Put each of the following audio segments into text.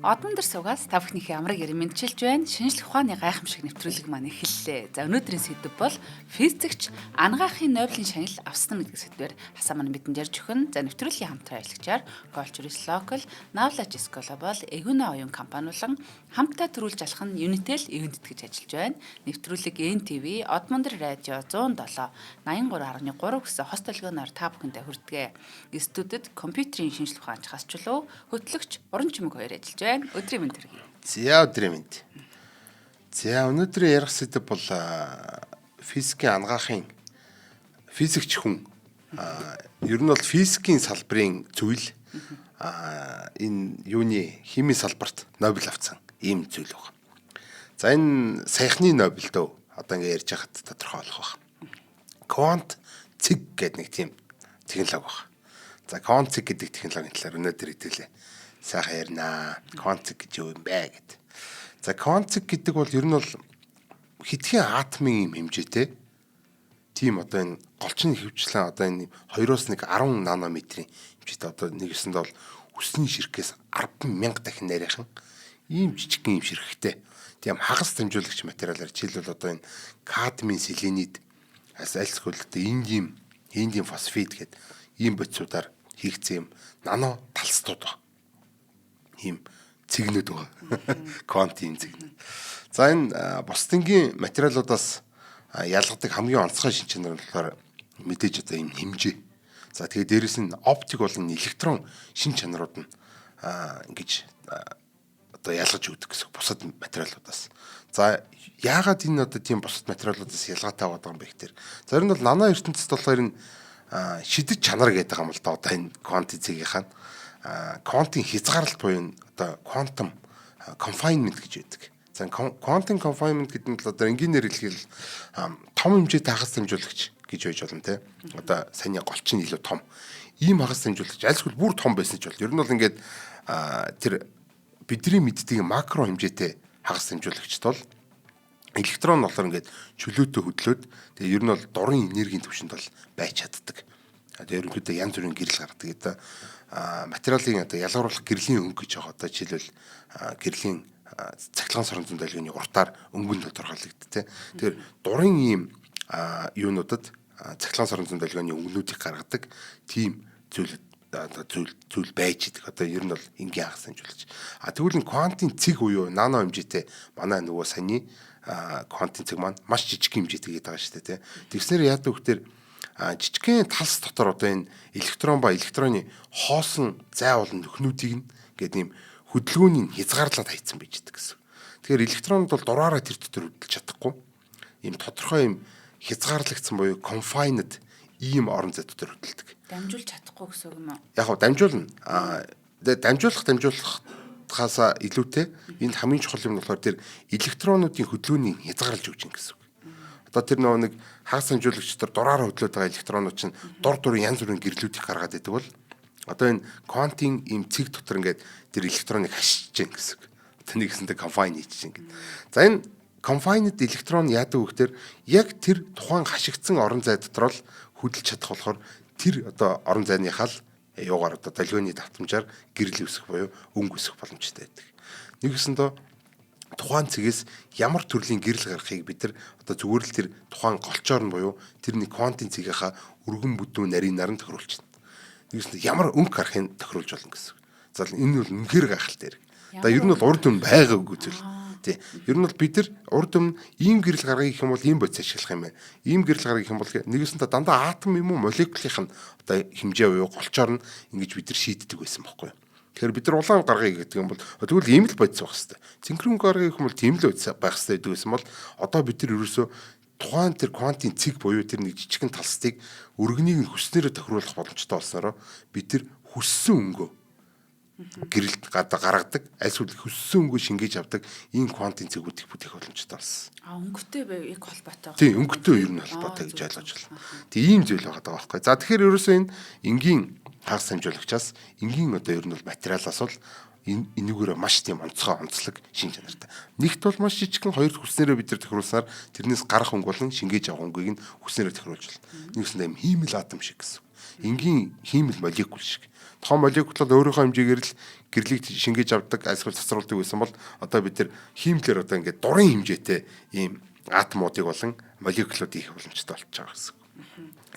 Одон дэр суугаас та бүхнийхээ амрыг ярин мэдчилж байна. Шинжлэх ухааны гайхамшиг нэвтрүүлэг маань эхэллээ. За өнөөдрийн сэдэв бол физикч анагаахын нойблын шагнал авсан гэдэг сэдвээр хасаа маань бидэнд ярьж өгөн. За нэвтрүүлгийн хамтран ажиллагчаар Goldsmith Local, Knowledge Global, Eguna оюун компани болон хамтдаа төрүүлж алах нь Unitel Event гэж ажиллаж байна. Нэвтрүүлэг NTV, Одон дэр радио 107 83.3 гэсэн хост толгойноор та бүхэндээ хүрдэгэ. Студид компьютерийн шинжлэх ухаанч хасчлуу хөтлөгч Уран Чимэг хоёр ажиллаж байна. Өдрийн мэнд төргий. За өдрийн мэнд. За өнөөдрийн ярих сэдэв бол физикийн анагаахын физикч хүн ер нь бол физикийн салбарын зүйл энэ юуны химийн салбарт Нобель авсан ийм зүйл байна. За энэ саяхны Нобель дөө одоо ингэ ярьж байхад тодорхой болох байна. Квант цэг гэдэг нэг тийм технологи байна. За квант цэг гэдэг технологийн талаар өнөөдөр хэдүүлээ. Сайхан ярина. Квант гэж юу юм бэ гэд. За квант гэдэг бол ер нь бол хэдхэн атомын хэмжээтэй. Тийм одоо энэ голчны хөвчлэн одоо энэ 2-оос 10 нанометрийн хэмжээтэй одоо нэгэсэнд бол өсний ширхгээс 10,000 дахин нарийнхан ийм жижигхэн юм ширхэгтэй. Тийм хагас дамжуулагч материалаар жишээлбэл одоо энэ кадмийн селенид альсгүй индиум фосфид гэдэг ийм бодисуудаар хийгдсэн юм нано талстууд байна. Ийм цэгнүүд байгаа. Квантын цэгнүүд. За энэ бусдынгийн материалуудаас ялгадаг хамгийн онцгой шин чанар нь болохоор мэдээж одоо ийм хэмжээ. За тэгээд дээрэс нь оптик болон электрон шин чанарууд нь ингэж одоо ялгаж өгдөг гэсэн бусад материалуудаас. За яагаад энэ одоо тийм бусад материалуудаас ялгаатай байгаа юм бэ гэхээр зарим нь бол нано ертөнцид болохоор энэ шидэж чанар гэдэг юм л да одоо энэ квантын цэгийнхаа квантын хязгаарлалт буюу одоо quantum confinement гэж байдаг. За quantum confinement гэдэг нь одоо энгийнээр хэлэхэд том хэмжээтэй хагас дамжуулагч гэж байж болно те. Одоо саяны голчин илүү том. Ийм хагас дамжуулагч альсгүй бүр том байсан ч бол ер нь бол ингээд тэр бидний мэддэг макро хэмжээтэй хагас дамжуулагчд бол электрон болохоор ингээд чөлөөтэй хөдлөөд тэгээ ер нь бол дурын энергийн түвшинд бол байж чаддаг. Тэгээ ерөнхийдөө янз бүрийн гэрэл гаргадаг. Одоо материалын одоо ялгаруулах гэрлийн өнгө гэж байгаа. Одоо жишээлбэл гэрлийн цахилгаан соронзон долгионы уртаар өнгө нь тодорхойлогддог. Тэгэхээр дурын ийм юунуудад цахилгаан соронзон долгионы өнгөнүүдийг гаргадаг тийм зүйл байж идэг. Одоо ер нь бол энгийн хагас дамжуулагч. Тэгвэл квантын цэг буюу нано хэмжээтэй манай нөгөө саяны квантын цэг маань маш жижиг хэмжээтэй гэдэг байгаа шүү дээ. Тэгснээр яадаг вөхтөр жижигхэн талс дотор одоо энэ электрон ба электроны хоосон зайвуулын нөхнүүдийг нь гэдэг ийм хөдөлгөөний хязгаарлаад хайцсан байж идэг гэсэн. Тэгэхээр электронууд бол дураараа тэр дотор хөдөлж чадахгүй. Ийм тодорхой ийм хязгаарлагдсан буюу confined ийм орон зай дотор хөдөлдөг. Дамжуулж чадахгүй гэсэн үг юм уу? Яг хоо дамжуулна. Дамжуулахаас илүүтэй энэ хамгийн чухал юм болохоор тэр электронуудын хөдөлгөөнийг хязгаарлаж өгч ин гэсэн. Одоо тэр нэг хагас дамжуулагч төр дураараа хөдлөд байгаа электронууд чинь дур янз бүрийн гэрлүүдийг гаргаад идэг бол одоо энэ квантын ийм цэг дотор ингээд тэр электроныг хашиж гин гэсэн. Одоо нэгсэнтэй конфайн хийж гин. За энэ confined электрон яадаг вэ гэхээр яг тэр тухайн хашигдсан орон зай дотор л хөдөлж чадах болохоор тэр одоо орон зайныхаа л юугаар одоо долгионы давтамжаар гэрэл үүсэх буюу өнгө үүсэх боломжтой байдаг. Нэгсэндээ тухайн цэгээс ямар төрлийн гэрэл гаргахыг бид нар одоо зүгээр л тэр тухайн голчоор нь буюу тэрний квантын цэгийнхаа өргөн бүдүүн нарийнаар нь тохируулж байна. Нэгсэндээ ямар өнгө гарахыг тохируулж болно гэсэн. За энэ бол үнэхээр гайхалтай хэрэг. Одоо ер нь бол урд юм байгаагүй зүйл. Тий. Ер нь бол бид нар урд юм ийм гэрэл гаргахыг гэх юм бол ийм бодис ашиглах юм байна. Ийм гэрэл гаргахыг гэх юм бол нэгэсэндээ дандаа атом юм уу молекулын одоо хэмжээ буюу голчоор нь ингэж бид нар шийддэг байсан байхгүй юу? Тэгэхээр бид нар улаан гаргахыг гэдэг юм бол тэгвэл ийм л бодис байх хэвээр. Синхрон гаргахыг юм бол тийм л бодис байх хэвээр гэдэг байсан бол одоо бид нар ерөөсөө тухайн тэр квантын цэг буюу тэр нэг жижигхэн талстыг өргөнийг нь хүснээрээ тохируулах боломжтой болсноороо бид нар хүссэн өнгөө гэрэлт гаргадаг альсгүй хүссэн өнгөө шингээж авдаг ийм квантын цэгүүдийг бүтээх боломжтой болсон. Өнгөтэй яг холбоотой. Тийм өнгөтэй ер нь холбоотой гэж ойлгож байна. Тийм ийм зүйл байгаа даа байхгүй. За тэгэхээр ерөөсөө энэ энгийн хагас дамжуулагчаас энгийн одоо ер нь бол материалаас бол энүүгээрээ маш тийм онцлог шин чанартай. Нэгт бол маш жижигхэн хоёр хүснээрээ бид нар тохируулснаар тэрнээс гарах өнгө болон шингээж авах өнгөийг нь хүснээрээ тохируулж байна. Нэгсэндээ юм хиймэл атом шиг гэсэн. Энгийн хиймэл молекул шиг. Том молекулууд өөрийнхөө хэмжээгээр л гэрлийг шингээж авдаг, альсгал цацруулдаг байсан бол одоо бид нар хиймлэр одоо ингээд дурын хэмжээтэй ийм атомуудыг болон молекулууд их боломжтой болчихж байгаа гэсэн.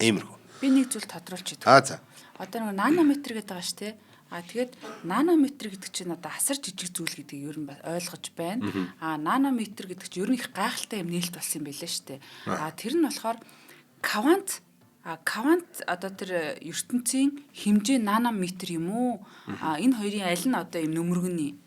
Иймэрхүү. Би нэг зүйл тодруулж идэх. За. Одоо нэг нанометр гэдэг байгаа шүү дээ. Тэгээд нанометр гэдэг чинь одоо асар жижиг зүйл гэдгийг ер нь ойлгож байна. Нанометр гэдэг чинь ер нь их гайхалтай юм нээлт болсон юм байлээ шүү дээ. Тэр нь болохоор квант одоо тэр ертөнцийн хэмжээ нанометр юм уу? Энэ хоёрын аль нь одоо юм нөмөргөний?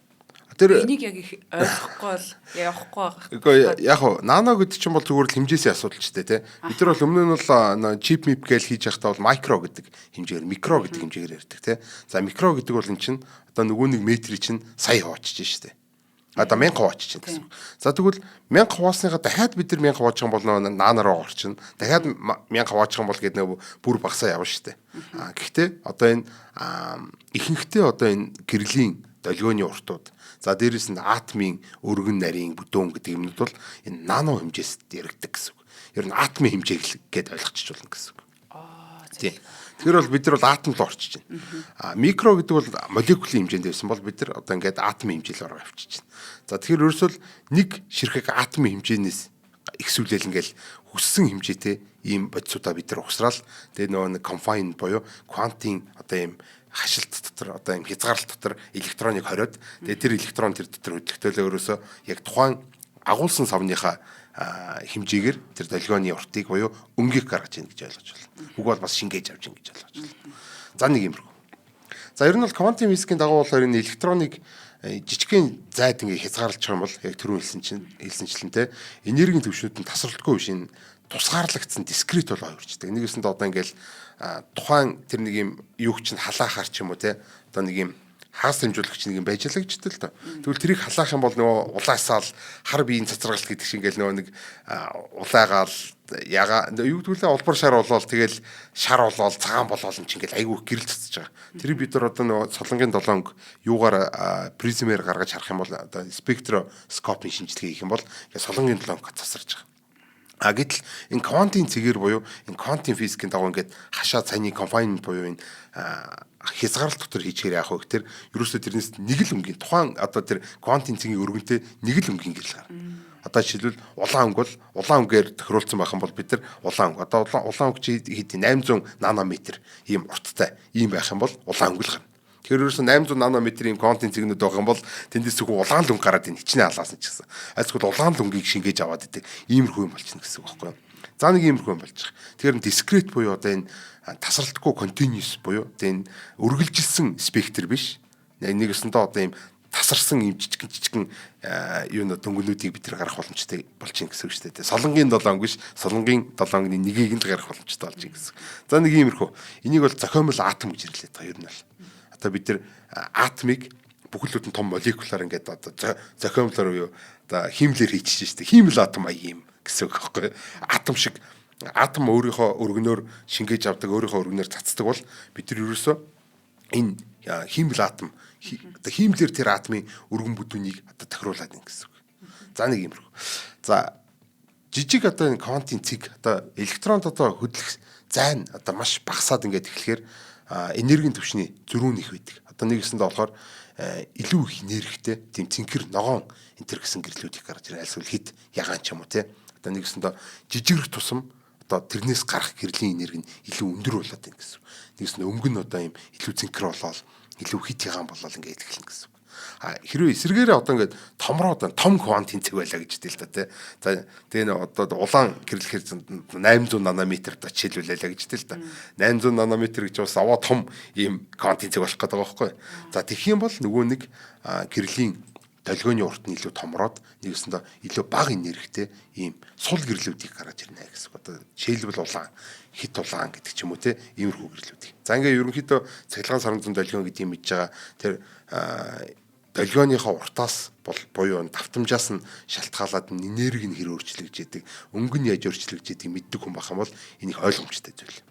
Тэр энийг яг их ойлгохгүй бол явахгүй байгаа. Үгүй яг хоо нано гэдэг чинь бол зүгээр л хэмжээсийн асуудал ч тий. Бид нар бол өмнө нь бол чип мип гээл хийж явахдаа бол микро гэдэг хэмжээгээр, микро гэдэг хэмжээгээр ярьдаг тий. За микро гэдэг бол эн чинь одоо нөгөө нэг метрий чинь сая хуваачиж штэ. Одоо 1000 хуваачиж гэсэн. За тэгвэл 1000 хуваасныхаа дахиад бид нар 1000 хувааж байгаа бол нөгөө нанараа орчин. Дахиад 1000 хувааж байгаа бол гэдэг нөгөө бүр багасаа явна штэ. Гэхдээ одоо энэ ихэнхдээ одоо энэ гэрлийн долгионы уртууд, за дээрэс нь атомын өргөн нарийн бүдөөн гэдэг юмнууд бол энэ нано хэмжээс яригддаг гэсэн үг. Ер нь атомын хэмжээг гээд ойлгочих болно гэсэн үг. Тийм. Тэгэхээр бол бид нар бол атом руу орчиж байна. Микро гэдэг бол молекулын хэмжээнд байсан бол бид нар одоо ингээд атомын хэмжээлөөр авчиж байна. За тэгэхээр ерөөсөө нэг ширхэг атомын хэмжээнээс ихсүүлэл ингээл хүссэн хэмжээтэй ийм бодисуудаа бид нар ухсраал тэгээ нөгөө нэг конфайн буюу квантын одоо ийм хашилт дотор одоо юм хязгаарлалт дотор электроныг хориод тэгээ тэр электрон тэр дотор хөдлөлтөөлөө ерөөсөө яг тухайн агуулсан савныхаа хэмжээгээр тэр долгионы уртыг буюу өнгийг гаргаж ийн гэж ойлгож байна. Уг бол бас шингээж авч ийн гэж ойлгож байна. За нэг юмруу. За ер нь бол квантын физикийн дагуу болохоор энэ электроныг жижигхэн зайд ингээ хязгаарлаж байгаа юм бол яг түрүү хэлсэнчлэнтэй энергийн төвшнүүд нь тасралтгүй биш энэ тусгаарлагдсан дискрет бол хувирчдаг. Нэгэсэнд одоо ингээл тухайн тэр нэг юм юуг чинь халаахаар ч юм уу те одоо нэг юм хагас хэмжүүлэгч нэг юм байж л гэж тэл та. Тэгвэл тэрийг халаах юм бол нөгөө улаасаал хар биеийн цацрагалт гэдэг шиг ингээл нөгөө нэг улаагаал яга юу гэдгүүлээ улбар шар болоод тэгэл шар болоод цагаан болоод юм чинь ингээл айгүй гэрэл цацж байгаа. Тэрийг бид нар одоо нөгөө солонгийн долоонг юугаар призмээр гаргаж харах юм бол одоо спектроскопын шинжилгээ хийх юм бол солонгийн долоонг цацарч байгаа. Гэтэл энэ квантын цэгээр буюу энэ квантын физикийн дагуу ингээд хашаа цайны конфайнмент буюу энэ хязгаарлалт дотор хийчихээр яах вэ гэхээр ерөөсөө тэрнээс нэг л өнгийн тухайн одоо тэр квантын цэгийн өргөнтэй нэг л өнгийн гэрэл гарна. Одоо жишээлбэл улаан өнгө бол улаан өнгөөр тохируулсан байх юм бол бид нар улаан өнгө одоо улаан өнгө чи хэд 800 нанометр ийм урттай ийм байх юм бол улаан өнгө л гарна. Тэгэхээр ерөөсөө 800 нанометрийн квантын цэгнүүд байгаа юм бол тэндээс зөвхөн улаан л өнгө гараад ийн хичнээн алаасан ч гэсэн. Альсгүй улаан л өнгийг шингээж аваад идэг иймэрхүү юм болчихно гэсэн үг байхгүй юу? За нэг иймэрхүү юм болж байгаа. Тэгэхээр дискрет буюу одоо энэ тасралтгүй continuous буюу энэ үргэлжилсэн спектр биш. Нэгэсэндээ одоо ийм тасарсан ийм жижигэн юунод дөнгөнүүдийг бид нар гарах боломжтой болчих гэсэн үг шүү дээ. Солонгийн долоонг биш, солонгийн долоонгийн нэгийг л гарах боломжтой болж гэсэн. За нэг иймэрхүү. Энийг бол зохиомжтой атом гэж нэрлэдэг байгаа ер нь бол. Одоо бид нар атомыг бүхэлдээ том молекулаар ингээд одоо зохиомжлоор юу одоо химлэр хийчихэж штэ. Химэл атом аяа юм гэсэн үг байхгүй. Атом шиг атом өөрийнхөө өргөнөөр шингээж авдаг, өөрийнхөө өргөнөөр цацдаг бол бид нар ерөөсөө энэ химэл атом одоо химлэр тэр атомын өргөн бүдүүнийг одоо тохируулад ин гэсэн үг. За нэг юмруу. За жижиг одоо энэ квантын цэг одоо электронд одоо хөдлөх зай нь одоо маш багасаад ингээд эхлэхээр энергийн түвшний зөрүүн их байдаг. Одоо нэгэсэндээ болохоор илүү их энергитэй тийм цэнхэр ногоон энтер гэсэн гэрлүүдийг гаргаж ирээ. Альсвал хит ягаан ч юм уу те. Одоо нэгэсэндээ жижигрэх тусам одоо тэрнээс гарах гэрлийн энерги нь илүү өндөр болоод байна гэсэн. Нэгэсэндээ өнгө нь одоо юм илүү цэнхэр болоод илүү хит ягаан болоод ингээд эхэлнэ гэсэн. Хэрвээ эсэргээрээ одоо ингээд томроод том квантын цэг байлаа гэж хэлдэг л да тий. За тэгээ одоо улаан гэрлэхээр 800 нанометр та жишээлбэлээ гэж хэлдэг л да. 800 нанометр гэж бас аваа том ийм квантын цэг болох гэдэг байгаа байхгүй. За тэгэх юм бол нөгөө нэг гэрлийн долгионы урт нь илүү томроод нэгэсэндээ илүү бага энергитэй ийм сул гэрлүүдийг гаргаж ирнэ гэсэн. Одоо жишээлбэл улаан хит улаан гэдэг ч юм уу те иймэрхүү гэрлүүдийг. За ингээ ерөнхийдөө цахилгаан саранзан долгион гэдэг юм мэдж байгаа тэр долгионыхоо уртаас буюу давтамжаас нь шалтгаалаад энерги нь хэр өөрчлөгдөж идэг, өнгө нь яаж өөрчлөгдөж идэг мэддэг хүн байх юм бол энийг ойлгомжтой зүйл.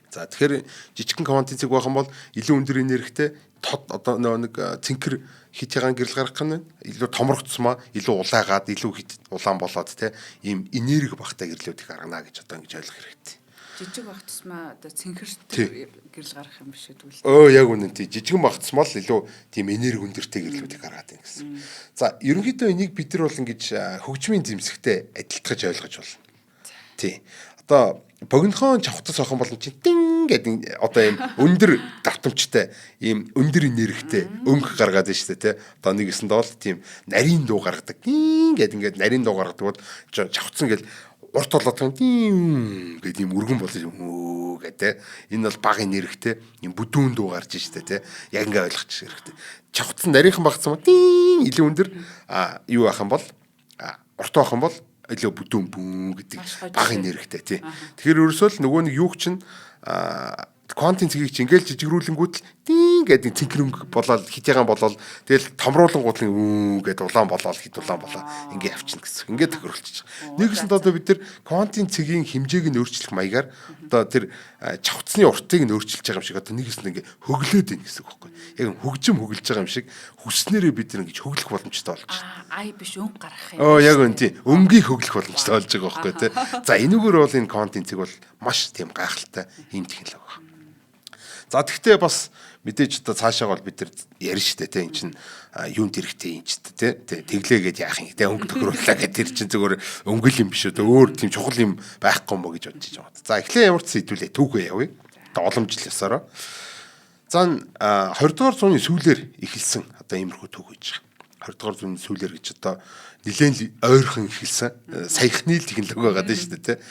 За тэгэхээр жижигхэн квантын цэг байх юм бол илүү өндөр энергитэй одоо нэг цэнхэр хит ягаан гэрэл гаргах нь илүү томрогдсмаа илүү улайгаад илүү хит улаан болоод те ийм энерги багтай гэрлүүд их гаргана гэж одоо ингэж ойлгох хэрэгтэй. Жижиг байх тусмаа одоо цэнхэртэй гэрэл гарах юм биш үү тэгвэл. Яг үнэн тий. Жижигэн байх тусмаа л илүү тийм энерги өндөртэй гэрлүүдийг гаргаад байна гэсэн. За ерөнхийдөө энийг бид нар бол ингэж хөгжмийн зэмсэгтэй адилтгаж ойлгож байна. Тий. Одоо богинохон чавхтас охин болон чинь дин гэдэг одоо ийм өндөр давтамжтай ийм өндөр энергитэй өнгө гаргаад байна шүү дээ тий. Одоо нэгэсэнд бол тийм нарийн дуу гаргадаг. Дин гэдэг ингээд нарийн дуу гаргадаг бол чавхтсан гэл урт болоод тийм гэдэг ийм өргөн болж өө гэдэг. Энэ бол бага энергитэй ийм бүдүүн дуу гарч байна шүү дээ тий. Яг ингээд ойлгочих хэрэгтэй. Чавхтсан нарийнхан багцсан тийм илүү өндөр юу ахын бол урт ахын бол илүү бүдүүн бүүн гэдэг бага энергитэй тий. Тэгэхээр ерөөсөө л нөгөө нэг юу чинь квантын цэгийг чи ингээл жижигрүүлэнгүүт л дин гэдэг цэнхрэнг болоод хитягаан болоод тэгэл томруулангууд л гэдэг улаан болоод хит улаан болоо ингээ явчихна гэсэн. Ингээ тохируулчих. Нэгсэнд одоо бид нар квантын цэгийн хэмжээг нь өөрчлөх маягаар одоо тэр чавцсны уртыг нь өөрчилж байгаа юм шиг одоо нэгэсэнд ингээ хөглөөд ийн гэсэн үг байхгүй. Яг хөгжим хөглөж байгаа юм шиг хүснээрээ бид нар ингэж хөглөх боломжтой болж байна. Ай биш өнгө гаргах юм. Яг үн тий. Өнгийг хөглөх боломжтой болж байгаа байхгүй тий. За энэгээр бол энэ квантын цэг бол маш тийм гайхалтай ийм технологи байна. За тэгвэл бас мэдээж одоо цаашаа бол бид нар ярина шүү дээ те эн чинь юунд хэрэгтэй юм ч те тэглээгээд яах юм те өнгө тохирууллаа гэдэг тэр чинь зүгээр өнгөл юм биш үү өөр тийм чухал юм байхгүй мó гэж бодож байгаа. За эхлээ ямар ч сэдвүүлээ түүхээ явъя. Одоо олон жил ясаараа. За 20 дугаар зууны сүүлээр эхэлсэн одоо иймэрхүү түүх гэж байгаа. 20 дугаар зууны сүүлээр гэж одоо нэлээд ойрхон эхэлсэн саяхны технологи байгаа дээ шүү дээ те.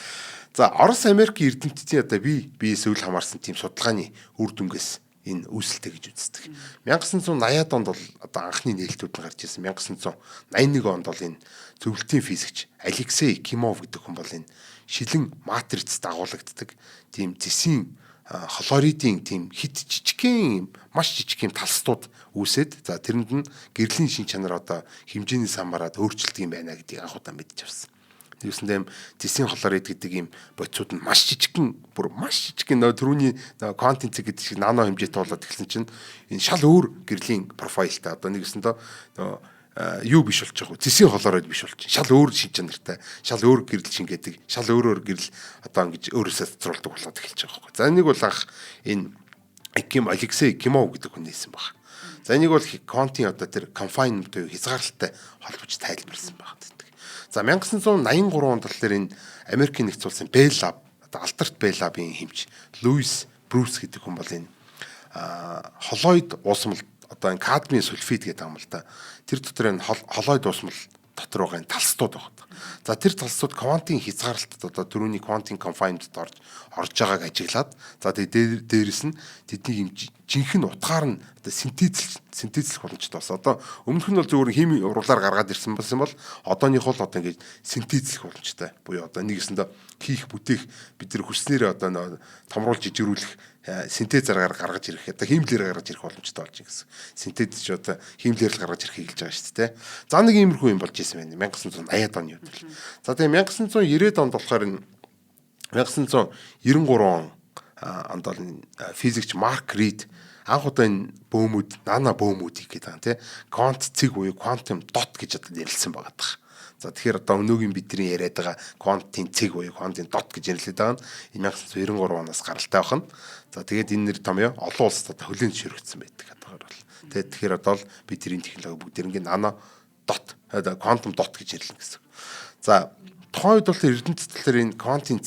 За Орос Америкийн эрдэмтдийн одоо бие сүүл хамаарсан тийм судалгааны үр дүнгээс энэ үүсэлтэй гэж үздэг. 1980-аад онд бол одоо анхны нээлтүүд нь гарч ирсэн. 1981 онд бол энэ зөвлөлтийн физикч Алексей Кимов гэдэг хүн бол энэ шилэн матрицд дагуулдаг тийм зэсийн хлоридын тийм хит жижигхэн маш жижиг юм талстууд үүсээд за тэрэнд нь гэрлийн шин чанар одоо хэмжээний самараад өөрчлөлт юм байна гэдгийг анхудаа мэдж авсан. Тэгвэл зэсийн хлорид гэдэг ийм бодисууд нь маш жижигхэн түрүүний квантын цэг гэдэг шиг нано хэмжээтэй болоод эхэлсэн чинь энэ шал өөр гэрлийн профайлтай одоо нэгэсэндээ юу биш болж байгаа. Зэсийн хлорид биш болж шал өөр шин чанартай, шал өөр гэрэл шингээдэг, шал өөрөөр гэрэл одоо ингэж өөрөөсөө цэцруулдаг болоод эхэлж байгаа байхгүй. За энийг бол анх энэ Алексей Кимов гэдэг хүн нээсэн баг. За энийг бол квантын одоо тэр confinement буюу хязгаарлалттай холбож тайлбарласан байна. За 1983 онд болохоор энэ Америкийн нэгдсэн улсын Bell Lab одоо Альберт Bell Lab-ийн хэмж Луис Брюс гэдэг хүн бол энэ холоид уусмал одоо энэ кадмийн сульфид гэдэг юм л да. Тэр дотор энэ холоид уусмал дотор байгаа энэ талстууд байна. За тэр талстууд квантын хязгаарлалтад одоо түрүүний квантын confinement-д орж байгааг ажиглаад за тэгээ дээрэс нь тэдний юм жинхэнэ утгаар нь одоо синтезлэх боломжтой бас. Одоо өмнөх нь бол зөвхөн хими уруулаар гаргаад ирсэн бол одооных бол одоо ингэж синтезлэх боломжтой. Буюу одоо нэгэсэндээ хийх бүтээх бид нар хүснээрээ одоо томруулж жижигрүүлэх синтез аргаар гаргаж ирэх одоо химлэр гаргаж ирэх боломжтой болж байгаа гэсэн. Синтез ч одоо химлэр л гаргаж ирэх хэлж байгаа шүү дээ. За нэг иймэрхүү юм болж ирсэн байна. 1980-аад оны үед. За тэгээ 1990-ад онд болохоор 1993 онд бол физикч Марк Рид анх удаа энэ бөөмүүд нано бөөмүүдийг гэдэг юм тий. Квант цэг буюу quantum dot гэж одоо нэрлсэн байгаа даа. За тэгэхээр одоо өнөөгийн бидний яриад байгаа квантын цэг буюу quantum dot гэж нэрлэдэг байгаа нь 1993 оноос гаралтай байна. За тэгээд энэ нэр томьёо олон улсад одоо хүлээн зөвшөөрөгдсөн байдаг гэдгээр бол. Тэгэхээр одоо бидний технологи бүгдээрээ нано dot quantum dot гэж нэрлэнэ гэсэн. За тухайн үед бол эрдэмтэд энэ квантын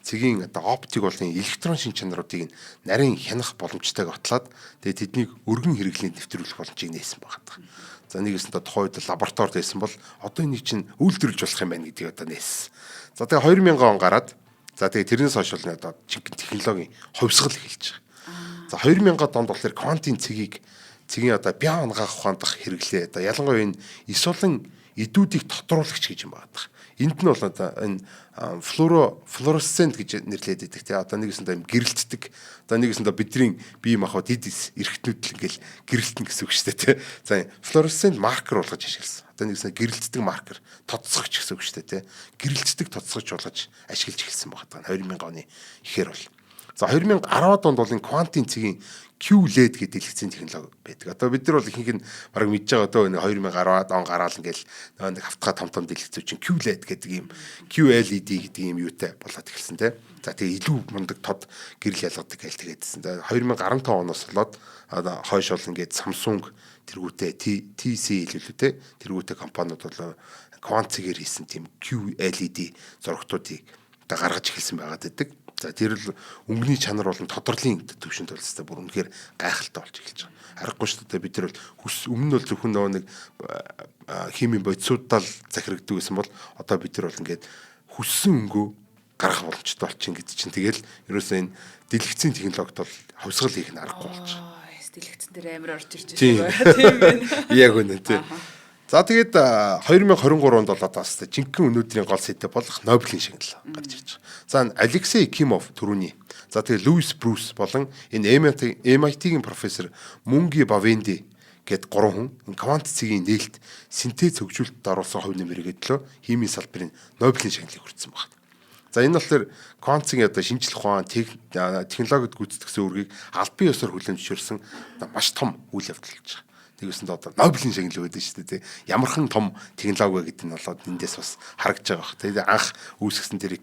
цэгийн одоо оптик болон электрон шин чанаруудыг нарийн хянах боломжтойг батлаад тэгээд тэднийг өргөн хэрэглээнд нэвтрүүлэх боломжийг нээсэн байгаа. За нэгээс нь тухайн үед лабораторид байсан бол одоо энийг чинь үйлдвэрлэж болох юм байна гэдгийг одоо нээсэн. За тэгээд 2000 он гараад за тэгээд тэрнээс хойш бол одоо жинхэнэ технологийн хувьсгал эхэлж байгаа. За 2000-ад онд болохоор квантын цэгийн одоо бяа ангаах ухаандах хэрэглээ одоо ялангуяа энэ ис болон эдүүдийг тодруулагч гэж юм байна. Энд нь бол одоо энэ флуоресцент гэж нэрлэдэг тийм одоо нэгэсэндээ гэрэлтдэг одоо нэгэсэндээ бидний бие махбод эдис эргэтнүүд л ингээл гэрэлтэн гэсэн үг шүү дээ тийм. За флуоресцент маркер болгож ашигласан. Одоо нэгэсэндээ гэрэлтдэг маркер тодсгогч гэсэн үг шүү дээ тийм. Гэрэлтдэг тодсгогч болгож ашиглаж эхэлсэн байна. 2000 оны ихээр бол. За 2010-ад онд бол энэ квантын цэгийн QLED гэдэг дэлгэцийн технологи байдаг. Одоо бид нар бол ихэнх нь бараг мэдж байгаа одоо энэ 2010-ад он гараал ингээл нэг хавтгай том дэлгэцүүд чинь QLED гэдэг ийм QLED гэдэг ийм юутай болоод эхэлсэн тийм. За тэгээ илүү мундаг тод гэрэл ялгадаг гэж тэгээдсэн. 2015 оноос болоод одоо хойш бол ингээд Samsung тэргүүтээ TC хэлүүлүүтэй тэргүүтээ компаниуд бол квант цэгээр хийсэн тийм QLED зурагтуудыг одоо гаргаж эхэлсэн байгаад байдаг. За тэр л өнгөний чанар болон тодорлын төвшөнд толстой бүр үнэхээр гайхалтай болж эхэлж байгаа. Харахгүй шүү дээ бид нар бол өмнө нь бол зөвхөн нөгөө нэг химийн бодисуудаа л захирагддаг гэсэн бол одоо бид нар бол ингээд хүссэн өнгөө гаргах боломжтой болчихин гэдэг чинь тэгэл ерөөсөө энэ дэлгэцийн технологид бол хавсгал хийх нь аргагүй болчих. Дэлгэцэн дээр амар орж ирж байгаа тийм ээ. Яг үнэ тийм. За тэгээд 2023 онд бол одоо бас жинхэнэ өнөөдрийн гол сэдэв болох Нобелийн шагнал гарч ирж байгаа. За Алексей Кимов түрүүний. За тэгээд Луис Брюс болон энэ MIT-ийн профессор Мунги Бавенди гэд 3 хүн энэ квант цэгийн нээлт синтез хөгжүүлэлтэд оруулсан хувь нэмрээ гэдлөө химийн салбарын Нобелийн шагналыг хүртсэн байна. За энэ болохоор квант цэгийн одоо шинжлэх ухаан технологид гүйцэтгэсэн үүргийг албан ёсоор хүлээмжшүүлсэн маш том үйл явдал болж байгаа. Тэгвэл одоо Нобелийн шагнал өгдөө шүү дээ. Ямархан том технологи гэдэг нь болоод эндээс бас харагдж байгаа бох. Тэгээд анх үүсгэсэн тэр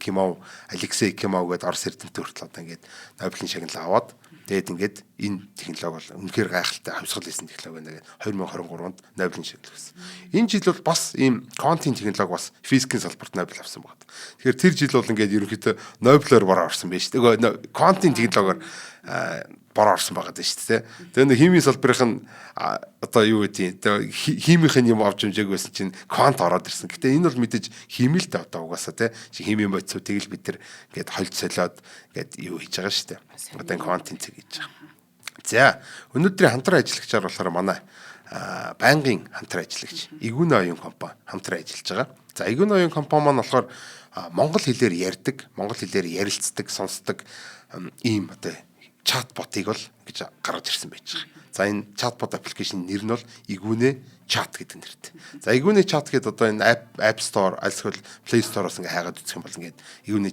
Алексей Кимов гэдэг Орос эрдэмтэн хүртэл одоо ингээд Нобелийн шагнал аваад тэгээд ингээд энэ технологи бол үнэхээр гайхалтай хавсгал хийсэн технологи байна гэдэг 2023 онд Нобелийн шагнал өгсөн. Энэ жил бол бас ийм квантын технологи бас физикийн салбарт Нобель авсан байна. Тэгэхээр тэр жил бол ингээд ерөнхийдөө Нобелоор бороо орсон байж шүү дээ. Квантын технологиор бороо орсон байгаа даа шүү дээ. Тэгээд химийн салбарын одоо юу гэдэг химийн юм авч хэмжээг байсан чинь квант ороод ирсэн. Гэтэ энэ бол мэдээж химэл дээ одоо угаасаа тий химийн бодисуудыг л бид нар ингээд хольж солиод ингээд юу хийж байгаа шүү дээ. Одоо квантын цэг хийж байгаа. За өнөөдрийн хамтран ажиллагчаар болохоор манай байнгын хамтран ажиллагч Игүнэ оюун компани хамтран ажиллаж байгаа. За Игүнэ оюун компани маань болохоор монгол хэлээр ярьдаг, монгол хэлээр ярилцдаг, сонсдог ийм одоо чатботыг бол гэж гаргаж ирсэн байж байгаа. За энэ чатбот аппликейшн нэр нь бол Игүнэ чат гэдэг нэртэй. За Игүнэ чат гэдэг одоо энэ App Store, эсвэл Play Store-оос ингээ хайгаад үзэх юм бол ингээд Игүнэ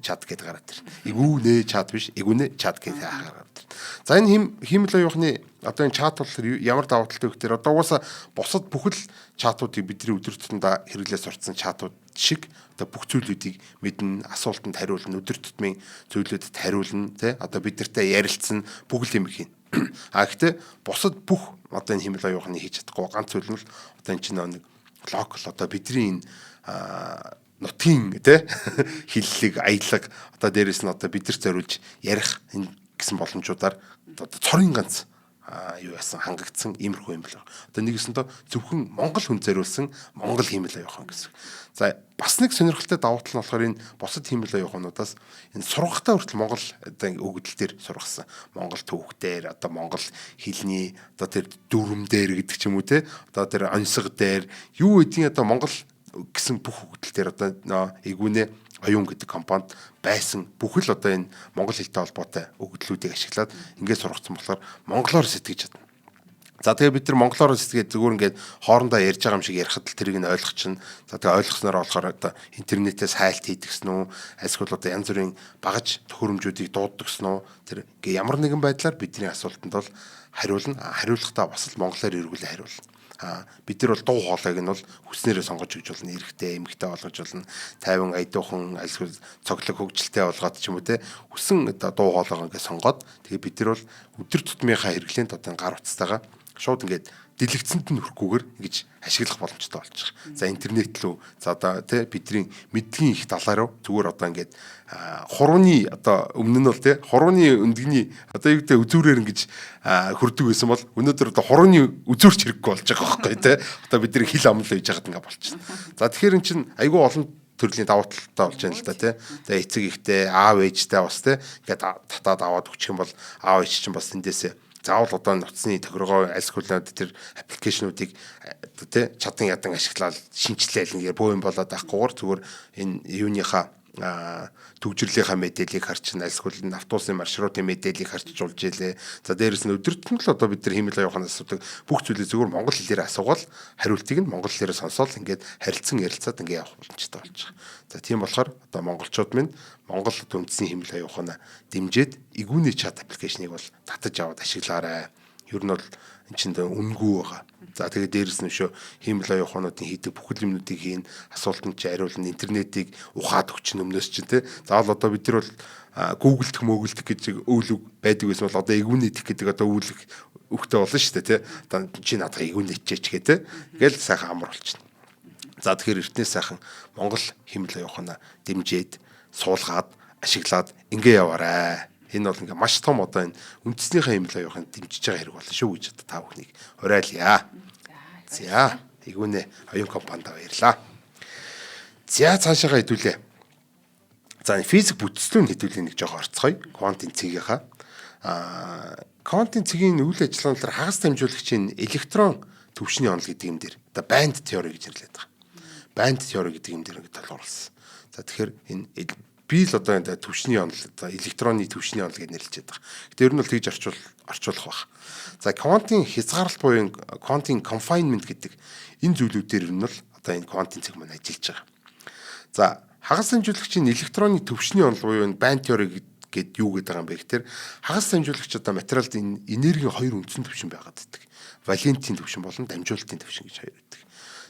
чат гэдэг гараад ирнэ. Игүнэ чат биш, Игүнэ чат гэдэг хайгаад. За энэ химэл оюухны одоо энэ чат бол ямар давуу талтай вэ гэхээр одоо угаасаа бусад бүхэл чатуудыг бидний өдөр тутамдаа хэрэглээ сурцсан чатууд шиг одоо бүх зүйлүүдийг мэднэ, асуултанд хариулна, өдөр тутмын зүйлүүдэд хариулна, тий одоо бид нартай ярилцсан бүгд юм хийн. Гэхдээ бусад бүх одоо энэ химэл оюухны хийж чадахгүй ганц зүйл нь одоо энэ чинь нэг локал одоо бидний энэ нутгийн тий хиллэг, аялаг одоо дээрэс нь одоо бид нар зориулж ярих энэ гэсэн боломжуудаар одоо цорын ганц юу яасан хангагдсан иймэрхүү юм байна. Одоо нэгэсэндээ зөвхөн монгол хүн зориулсан монгол химэл оюухан гэсэн. За бас нэг сонирхолтой давуу тал нь болохоор энэ бусад химэл оюухануудаас энэ сургахтаа хүртэл монгол одоо өгөгдөл төр сургасан. Монгол түүхтэр одоо монгол хэлний одоо тэр дүрм дээр гэдэг ч юм уу те одоо тэр онцгой дээр юу гэдгийг одоо монгол гэсэн бүх өгөгдөл төр одоо Игүнэ оюун гэдэг компанид байсан бүхэл одоо энэ монгол хэлтэй холбоотой өгөгдлүүдийг ашиглаад ингээд сургацсан болохоор монголоор сэтгэж чадна. За тэгээ бид нар монголоор сэтгэгээд зүгээр ингээд хоорондоо ярьж байгаа юм шиг ярихад л тэрийг нь ойлгох чинь. За тэгээ ойлгосноор болохоор одоо интернетээс хайлт хийдэгсэн үү? Эсвэл одоо янз бүрийн багаж төхөөрөмжүүдийг дууддагсан уу? Тэр ингээ ямар нэгэн байдлаар бидний асуултанд бол хариулна. Хариулахдаа бас л монголоор эргүүлээ хариулна. Бид нар бол дуу хоолойг нь бол хүснээрээ сонгож өгч болно, эрэгтэй, эмэгтэй болгож болно, тайван айдуухан, альсгүй цоглог хөгжилтэй болгоод ч юм уу те хүссэн одоо дуу хоолойгоо ингээд сонгоод тэгээ бид нар бол өдөр тутмынхаа хэрэглээнд одоо гар утастайгаа шууд ингээд дэлгэцэнд нь хүрхгүйгээр ингэж ашиглах боломжтой болж байгаа. За интернет лөө за одоо тий бидний мэдлэгийн их талаар зүгээр одоо ингээд хурууны одоо өмнө нь бол тий хурууны өндгний одоо юу гэдэг үзүүрээр ингэж хөрдөг байсан бол өнөөдөр одоо хурууны үзүүрч хэрэггүй болж байгаа байхгүй тий одоо бидний хил амлал хийж байгаад ингээд болчихно. За тэгэхээр эн чинь айгүй олон төрлийн давуу талтай болж байна л да тий. Тэгээ эцэг ихтэй аав ээжтэй бас тий ингээд татаад аваад өгчих юм бол аав ээж чинь бас эндээсээ заавал одоо нутасны тохиргоо альсгуулад тэр аппликейшнуудыг тий чадан ядан ашиглаад шинжилээл ингээ бөө юм болоод авахгүйгээр зүгээр энэ юуныхаа төгжрлийнхаа мэдээллийг харчна альсгуул нь автобусны маршрутын мэдээллийг харчуулж илээ. За дээрэс нь өдөртөн л одоо бид нар химэл оюуханаас асуудаг бүх зүйлийг зөвхөн монгол хэлээр асуугаад хариултыг нь монгол хэлээр сонсоод ингээд харилцан ярилцаад ингээ явах боломжтой болж байгаа. За тийм болохоор одоо монголчууд минь Монгол үндэсний хэмжээ аюу ухаанаа дэмжиж игүүний чат аппликейшнийг бол татаж аваад ашиглаарай. Ер нь бол эн чинь үнгүй байгаа. За тэгээд дээрэс нь шүү хэмжээ аюу ухаануудын хийдэг бүхэл юмнуудыг хийн асуултанд чи хариулна интернетийг ухаад өгч өмнөөс чи тэ. Заавал одоо бид нар бол гуглдэх мөглдөх гэж өүлөг байдаг байсан бол одоо игүүний идэх гэдэг одоо өүлэг өгтөө болно шүү дээ тэ. Одоо чи надад игүүний ичээч гэ тэ. Ингээл сайхан амар болчихно. За тэгэхээр эртнээс сайхан Монгол хэмжээ аюу ухаанаа дэмжиж суулгаад ашиглаад ингээ яваарай. Энэ бол ингээ маш том одоо энэ үндэснийхээ хэмжээ аюу ухаанд дэмжиж байгаа хэрэг болно шүү гэж одоо та бүхнийг уриалъя. За игүүнэ оюун компанид баярлаа. За цаашаага хэдүүлээ. За физик бүтцлүүн хэдүүлээ нэг жоо орцгоё. Квантын цэгийнхаа. Квантын цэгийн үйл ажиллагааны талаар хагас дамжуулагчийн электрон төвшний онол гэдэг юм дээр одоо банд теори гэж нэрлэдэг байгаа. Банд теори гэдэг юм дээр ингээд толгуурласан. За тэгэхээр энэ би л одоо энэ төвшний онол одоо электронны төвшний онол гэж нэрлэж байгаа. Гэтэ ер нь бол тэгж орчуулах баг. За квантын хязгаарлалт буюу квантын confinement гэдэг энэ зүйлүүдээр нь бол одоо энэ квантын цэг маань ажиллаж байгаа. За хагас дамжуулагчийн электронны төвшний онол буюу энэ банд теори гэд юу гэдэг юм бэ гэхээр хагас дамжуулагч одоо материалд энергийн хоёр үндсэн төвшин байгаад байдаг. Валентийн төвшин болон дамжуулалтын төвшин гэж хоёр байдаг.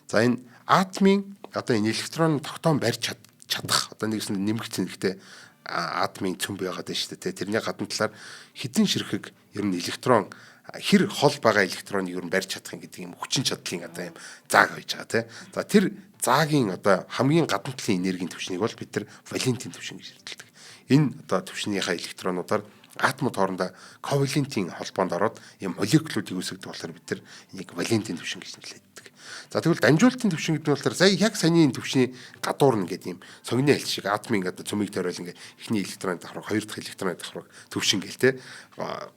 За энэ атомын одоо энэ электрон тогтоон барьж чадах одоо нэгсэн нэмэгц зэнэгтэй атомын цөм байгаад байна шүү дээ. Тэрний гадна талаар хэдэн ширхэг ер нь электрон хэр хол байгаа электроныг ер нь барьж чадах гэдэг юм хүчин чадлын одоо юм зааг байж байгаа тийм. За тэр заагийн одоо хамгийн гадна талын энергийн төвшнийг бол бид нар валентийн төвшин гэж нэрлэдэг. Энэ одоо төвшнийхээ электронуудаар атомууд хоорондоо ковалентийн холбоонд ороод юм молекулуудыг үүсгэдэг болохоор бид нар энийг валентийн төвшин гэж нэрлэдэг. За тэгвэл дамжуулалтын төвшин гэдэг нь болохоор яг саяны төвшний гадуур нь гэдэг юм цогны альт шиг атомын одоо цөмийг тойрол ингээ эхний электрон давхраг, хоёр дахь электрон давхраг төвшин гээл те.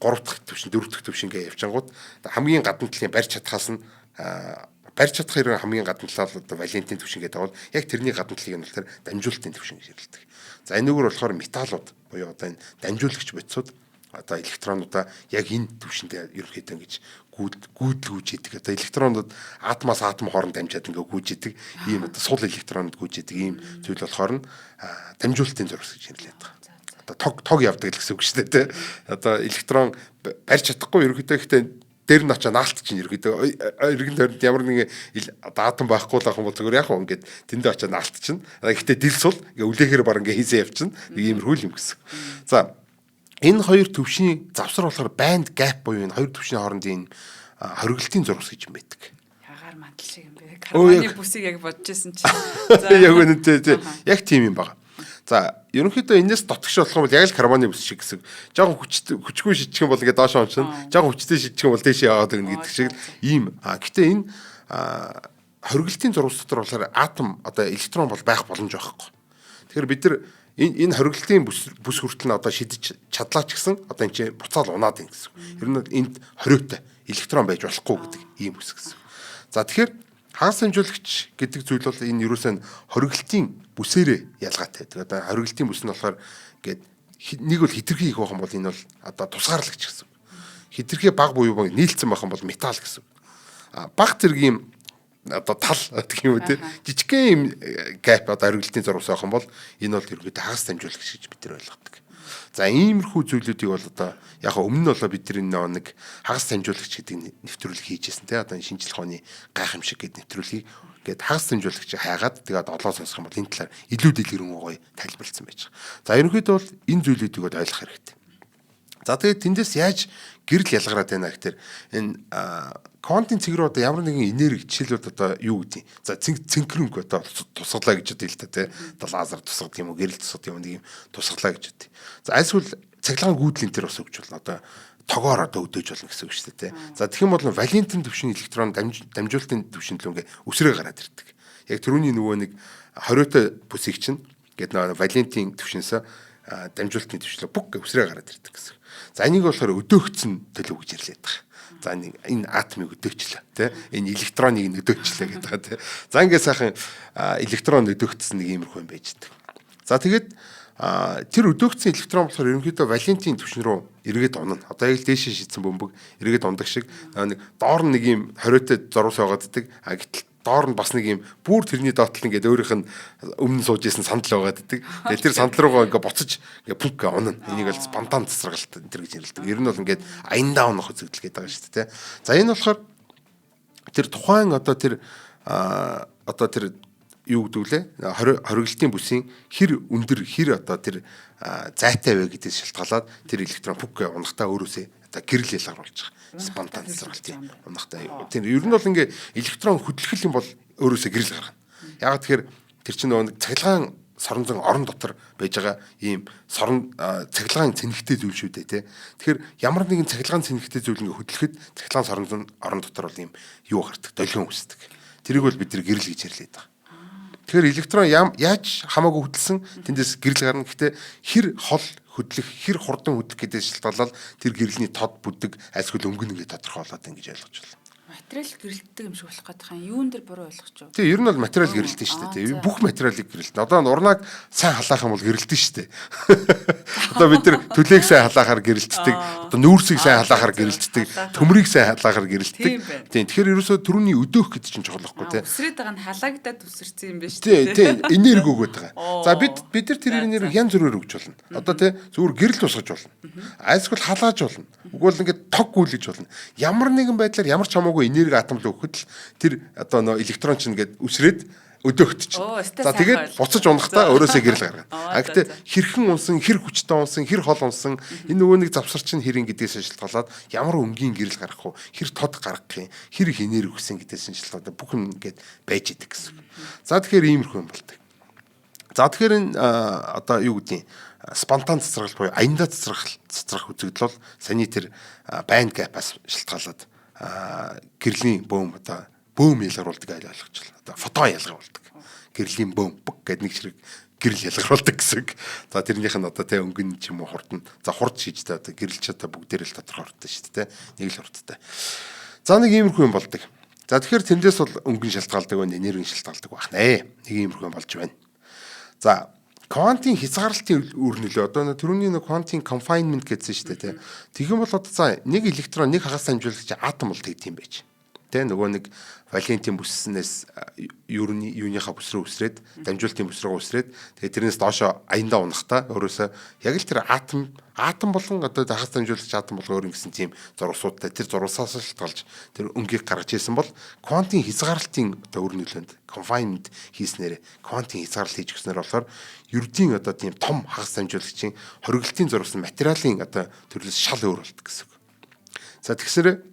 Гурав дахь төвшин, дөрөв дахь төвшин гээ явчингууд хамгийн гадна талын барьж чадхаас нь барьж чадах хэрэг хамгийн гадна талаар одоо валентийн төвшин гэдэг бол яг тэрний гадна талыг нь бол тэр дамжуулалтын төвшин гэж нэрлэдэг. За энэгээр болохоор металлууд буюу одоо энэ дамжуулагч бодисууд одоо электронуудаа яг энэ төвшөндөө ерөнхийдөө ингэж гүйдлгүүж идэг. Одоо электронууд атомоос атом хооронд дамжаад ингээ гүйж идэг. Ийм одоо сул электронууд гүйж идэг. Ийм зүйл болохоор нь дамжуулалтын зураг гэж нэрлэдэг байгаа. Одоо тог явдаг гэсэн үг шүү дээ. Одоо электрон барьж чадахгүй ерөнхийдөө ихтэй дээр нь очиж наалт чинь ерөөдөө эргэн тойронд ямар нэгэн одоо атом байхгүй л ах юм бол зүгээр яг ингээд тэндээ очиж наалт чинь. Гэхдээ дилс бол ингээ үлээхээр баг ингээ хийсэн явчихна. Нэг иймэрхүү юм гэсэн. За энэ хоёр төвшний завсар болохоор band gap буюу энэ хоёр төвшний хоорондын хориглолтын зураг гэж юм байдаг. Ягаар мантал шиг юм бэ. Карбоны бүсийг яг бодож байсан чинь. Яг үнэтэй яг тийм юм байна. За ерөнхийдөө энэс дотгош болох юм бол яг л карбоны бүс шиг гэсэн. Жаахан хүчгүй шидчих юм бол ингээд доош онцно. Жаахан хүчтэй шидчих юм бол дээш яваад ирнэ гэдэг шиг ийм. Гэтэ энэ хориглолтын зургас дотор болохоор атом одоо электрон бол байх боломж байхгүй. Тэгэхээр бид нар энэ хориглолтын бүс хүртэл нь одоо шидэж чадлаа ч гэсэн одоо энэ чинь буцаал унаад ин гэсэн. Ер нь энд хориотой электрон байж болохгүй гэдэг ийм бүс гэсэн. За тэгэхээр хагас дамжуулагч гэдэг зүйл бол энэ ерөөсөө хориглолтын бүсээрээ ялгаатай байдаг. Одоо хориглолтын бүс нь болохоор ингээд нэг бол хитрхи их байх юм бол энэ бол одоо тусгаарлагч гэсэн. Хитрхи баг буюу нийлцсэн байх юм бол металл гэсэн. Баг зэргийн одоо тал гэх юм үү те жижигхэн юм гэп одоо хориглолтын зургас авах юм бол энэ бол ерөөдөө хагас дамжуулагч гэж бид нар ойлгодог. За иймэрхүү зүйлүүдийг бол одоо яг өмнө нь болоо бид нар нэг хагас дамжуулагч гэдэг нэвтрүүлэг хийжсэн те одоо шинжлэх ухааны гайхамшиг гэдэг нэвтрүүлгийг гээд хагас дамжуулагч хайгаад тэгээд олоо сонсох юм бол энэ талаар илүү дэлгэрэн гоё тайлбарлсан байж байгаа. За ерөнхийдөө бол энэ зүйлүүдийг бол ойлгох хэрэгтэй. За тэгээд тэндээс яаж гэрэл ялгараад байна гэхээр энэ квантын цэг рүү одоо ямар нэгэн энерги жишээлбэл одоо юу гэдэг. За цэнхрэнг одоо тусгалаа гэж бодъё л та тий. Одоо лазер тусгадаг юм уу, гэрэл тусгадаг юм нэг юм тусгалаа гэж бодъё. За альсвал цахилгаан гүйдлийн тэр бас өгч болно. Одоо тогоор одоо өдөөж болно гэсэн үг шүү дээ тий. За тэгэх юм бол валентийн төвшин электрон дамжуулалтын төвшин л ингээ өсрөө гараад ирдэг. Яг түрүүний нөгөө нэг хориотой бүсийг чинь гэдэг нөгөө валентийн төвшинсээ дамжуулалтын төвшлөө бүх өсрөө гараад ирдэг гэсэн. За энийг болохоор өдөөгцөн төлөв гэж нэрлэдэг байгаа. За энэ атомыг өдөөчлөө тий энэ электроныг өдөөчлөө гэдэг байгаа тий. За ингээд сайхан электрон өдөөгдсөн нэг иймэрхүү юм байж байгаа. За тэгээд тэр өдөөгдсөн электрон болохоор ерөнхийдөө валентийн төвшин рүү эргээд унана. Одоо яг л дээшээ шидсэн бөмбөг эргээд ундаг шиг нэг доор нэг юм хориотой зурвас байгааддаг. Гэтэл доор нь бас нэг юм бүр тэрний доотлол ингээд өөрийнх нь өмнө сууж исэн сандал байгаад байдаг. Тэгээд тэр сандал руугаа ингээд буцаж ингээд пүнк унана. Энийг бол спонтан цэцэргэлт энэ гэж нэрлэдэг. Ер нь бол ингээд аяндаа унах үзэгдэл гэдэг байгаа шүү дээ. За энэ болохоор тэр тухайн одоо тэр юу гэдэг лээ хориглолтын бүсийн хэр өндөр хэр одоо тэр зайтай вэ гэдээс шалтгаалаад тэр электрон пүнк унахтаа өөрөөсөө одоо гэрэл ялгаруулж байгаа. Спонтан цэцэрлэлт унахтай. Тэр ер нь бол ингээ электрон хөдлөх юм бол өөрөөсөө гэрэл гаргана. Яг тэгэхээр тэр чинь нөгөө цахилгаан соронзон орон дотор байж байгаа ийм цахилгаан цэнхтэй зүйл шүү дээ тий. Тэгэхээр ямар нэгэн цахилгаан цэнхтэй зүйл ингээ хөдлөхөд цахилгаан соронзон орон дотор бол ийм юу гардаг, долгион үүсдэг. Тэрийг бол бид нэр гэрэл гэж нэрлэдэг байгаа. Тэгэхээр электрон яаж хамаагүй хөдөлсөн тэндээс гэрэл гарна. Гэхдээ хэр хол хөдлөх, хэр хурдан хөдлөх гэдээс шалтгаалаад тэр гэрэлний тод бүдэг альсгүй өнгөн нэгэ тодорхойлоод ингэж ойлгож байна. Материал гэрэлтдэг юм шиг болох гэдэг юм. Юун дээр буруу ойлгож байна? Тэгээ ер нь бол материал гэрэлтэн шүү дээ. Бүх материалыг гэрэлтэн. Одоо урнаг сайн халаах юм бол гэрэлтэн шүү дээ. Одоо бид нар төлөйг сайн халаахаар гэрэлтдэг. Одоо нүүрсийг сайн халаахаар гэрэлтдэг. Төмрийг сайн халаахаар гэрэлтдэг. Тийм. Тэгэхээр ерөөсөө түрүүний өдөөх гэдэг чинь чухал байхгүй тий. Үсрээд байгаа нь халаагдаад үсэрсэн юм байна шүү дээ. Тийм. Энерги өгöd байгаа. За бид нар тэр энерги янз бүрээр өгч болно. Одоо тий зүгээр гэрэл тусгаж болно. Айлсгүй халааж болно. Үгүй ингээд тог гүйлгэж болно. Ямар нэгэн байдлаар ямар ч хамаагүй энерги атом л өгөхөд л тэр одоо нөө электрон чинь ингээд үсрээд өдөөхт чинь. За тэгээд буцаж унахтаа өөрөөсөө гэрэл гаргана. Гэхдээ хэрхэн унсан, хэр хүчтэй унсан, хэр хол унсан энэ нөгөө нэг завсар чинь хэрэг гэдгээс шалтгаалаад ямар өнгийн гэрэл гаргах вэ? Хэр тод гаргах юм? Хэр их энерги өгсөн гэдгээс шалтгаалаад бүх юм ингээд байж идэг гэсэн. За тэгэхээр иймэрхүү юм болдог. За тэгэхээр энэ одоо юу гэдгийг спонтан цэцэрлэг буюу аяндаа цэцэрлэх үзэгдэл бол саний тэр банд гапаас шалтгаалаад гэрлийн бөөм одоо бөөм ялгаруулдаг айл ойлгочлаа. Одоо фотон ялгаруулдаг. Гэрлийн бөөм гэдэг нэг ширэг гэрэл ялгаруулдаг гэсэн. За тэрнийх нь одоо тэ өнгөн ч юм уу хурдан. За хурд шийдтэй одоо гэрэлч одоо бүгдээр л тодорхойлдог шүү дээ. Нэг л хурдтай. За нэг иймэрхүү юм болдог. За тэгэхээр тэндээс бол өнгөн шалтгаалдаг байна, энерги шалтгаалдаг байна. Нэг иймэрхүү юм болж байна. За квантын хязгаарлалтын үр нөлөө одоо түрүүний нэг квантын confinement гэсэн шүү дээ тийм бол одоо за нэг электрон нэг хагас дамжуулагч атом бол тэгдэм байж тийм нөгөө нэг валентийн бүснээс юуныхаа бүс рүү үсрээд дамжуулалтын бүс рүү үсрээд тэгээ тэрнээс доошо аяндаа унахтаа өөрөөсөө яг л тэр атом болон одоо хагас дамжуулагч атом бол өөр ингэсэн тийм зурвасуудтай тэр зурвасаас шалтгаалж тэр өнгийг гаргаж ирсэн бол квантын хязгаарлалтын одоо үр нөлөөнд confinement хийснээр квантын хязгаарлалт хийж гиснээр болохоор ердийн одоо тийм том хагас дамжуулагчийн хориглолтын зурвасан материалын одоо төрлөөс шал өөр болдог гэсэн. За тэгсээр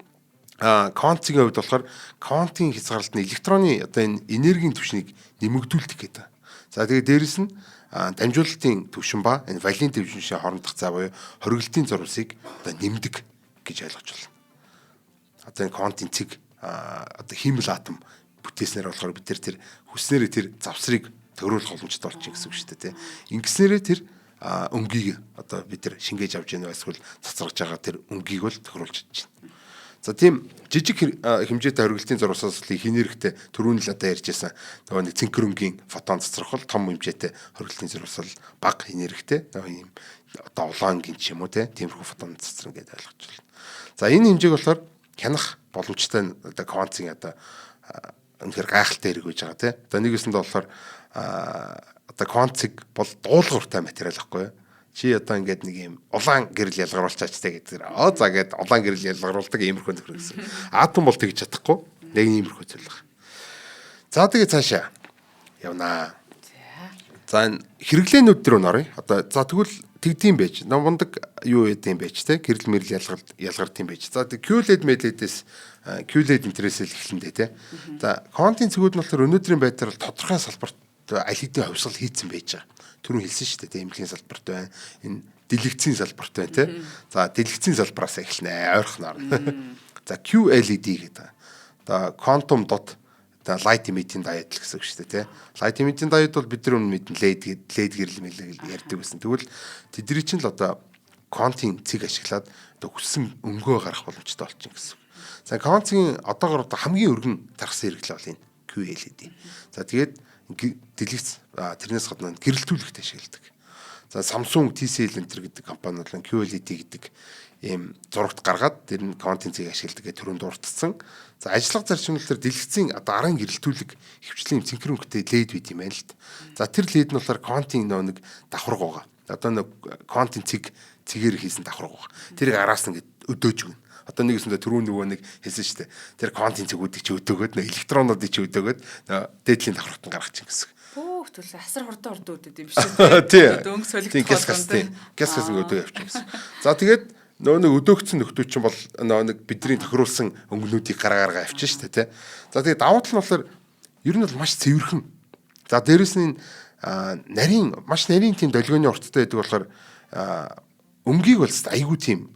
квантын хувьд болохоор квантын хязгаарлалт нь электроны одоо энэ энергийн түвшнийг нэмэгдүүлдэг гэдэг. За тэгээд дээрэс нь дамжуулалтын түвшин ба энэ валент түвшиншээ хоорондох зай буюу хориглолтын зурвасыг одоо нэмдэг гэж ойлгож байна. Одоо энэ квантын цэг одоо хиймэл атом бүтээснээр болохоор бид тэр хүснээрээ тэр завсрыг төрүүлэх боломжтой болчих гэсэн үг шүү дээ тийм. Ингэснээрээ тэр өнгийг одоо бид нар шингээж авч яана эсвэл цацрагж байгаа тэр өнгийг бол тохируулж чадж байна. За тийм жижиг хэмжээтэй хориглолтын зурвасаас л их энергитэй түрүүн л одоо ярьжсэн нөгөө нэг цэнхэр өнгийн фотон цацрах бол том хэмжээтэй хориглолтын зурвас бол бага энергитэй нөгөө юм одоо улаангийн ч юм уу тиймэрхүү фотон цацрах гэдээ ойлгож байна. За энэ хэмжээг болохоор хянах боломжтой одоо квантын одоо үнэхээр гайхалтай хэрэг байж байгаа тийм. Одоо нэгэсэндээ болохоор одоо квантик бол дуулууртай материал байхгүй юу? Чи одоо ингээд нэг юм улаан гэрэл ялгаруулчаач те гэдэг. За гээд улаан гэрэл ялгаруулдаг иймэрхүү нөхөр гэсэн. Атом бол тэгж чадахгүй. Нэг иймэрхүү зүйл байна. За тэгээ цаашаа явнаа. За энэ хэрэглээнүүд дээр нөрөө. Одоо за тэгвэл тэгдэм байж. Намундаг юу ядэм байж те. Гэрэл мэрэл ялгардсан байж. За тэг QLED медлэдээс QLED интернэсэл эхлэндээ те. За квантын цэгүүд нь болохоор өнөөдрийн байдлаар тодорхой салбарт аль хэдийн хувьсгал хийцэн байж байгаа. Түрүүн хэлсэн шүү дээ эмнэлгийн салбарт байна. Энэ дэлгэцийн салбарт байна тий. За дэлгэцийн салбараас эхэлнэ ойрхоноор. За QLED гэдэг. Одоо quantum dot одоо light emitting diode гэсэн үг шүү дээ тий. Light emitting diode бол бид нар өмнө мэдэн LED гэрэл мэлэг ярьдаг байсан. Тэгвэл тэдний чинь л одоо квантын цэг ашиглаад одоо хүссэн өнгөө гарах боломжтой болчихно гэсэн. За квантын одоогоор одоо хамгийн өргөн тархсан хэрэглээ бол энэ QLED. За тэгээд дэлгэц тэрнээс гадна гэрэлтүүлэгт ашигладаг. За Samsung, TCL Enter гэдэг компаниуд QLED гэдэг ийм зурагт гаргаад тэр нь контентийг ашигладаг гэх төрөнд дурдсан. За ажиллага зарчмал төр дэлгэцийн одоо арын гэрэлтүүлэг хөвчлийн цэнхэрөнгөтэй лед байт юм байна л д. За тэр лед нь болохоор контент нэг давхарга байгаа. Одоо нэг контентийг цэгээр хийсэн давхарга байгаа. Тэрийг араас нь өдөөж өгнө. Одоо нэгэсэндээ түрүүн нөгөө нэг хэлсэн шүү дээ. Тэр контентийг чи өдөөгөөд электронуудыг чи өдөөгөөд дээдлийн давхаргад гаргачих гэсэн. Бөөх түлээ асар хурдан өдөд юм шиг тийм. Өнгө солигдох болгонд газ өдөө явчих гэсэн. За тэгээд нөгөө нэг өдөөгдсөн нөхдөө чинь бол нөгөө нэг бидний тохируулсан өнгөнүүдийг гараа авчин шүү дээ тий. За тэгээд давуу тал нь болохоор ер нь бол маш цэвэрхэн. За дээрэс нь маш нарийн тийм долгионы урттай байдаг болохоор өмгийг бол айгүй тийм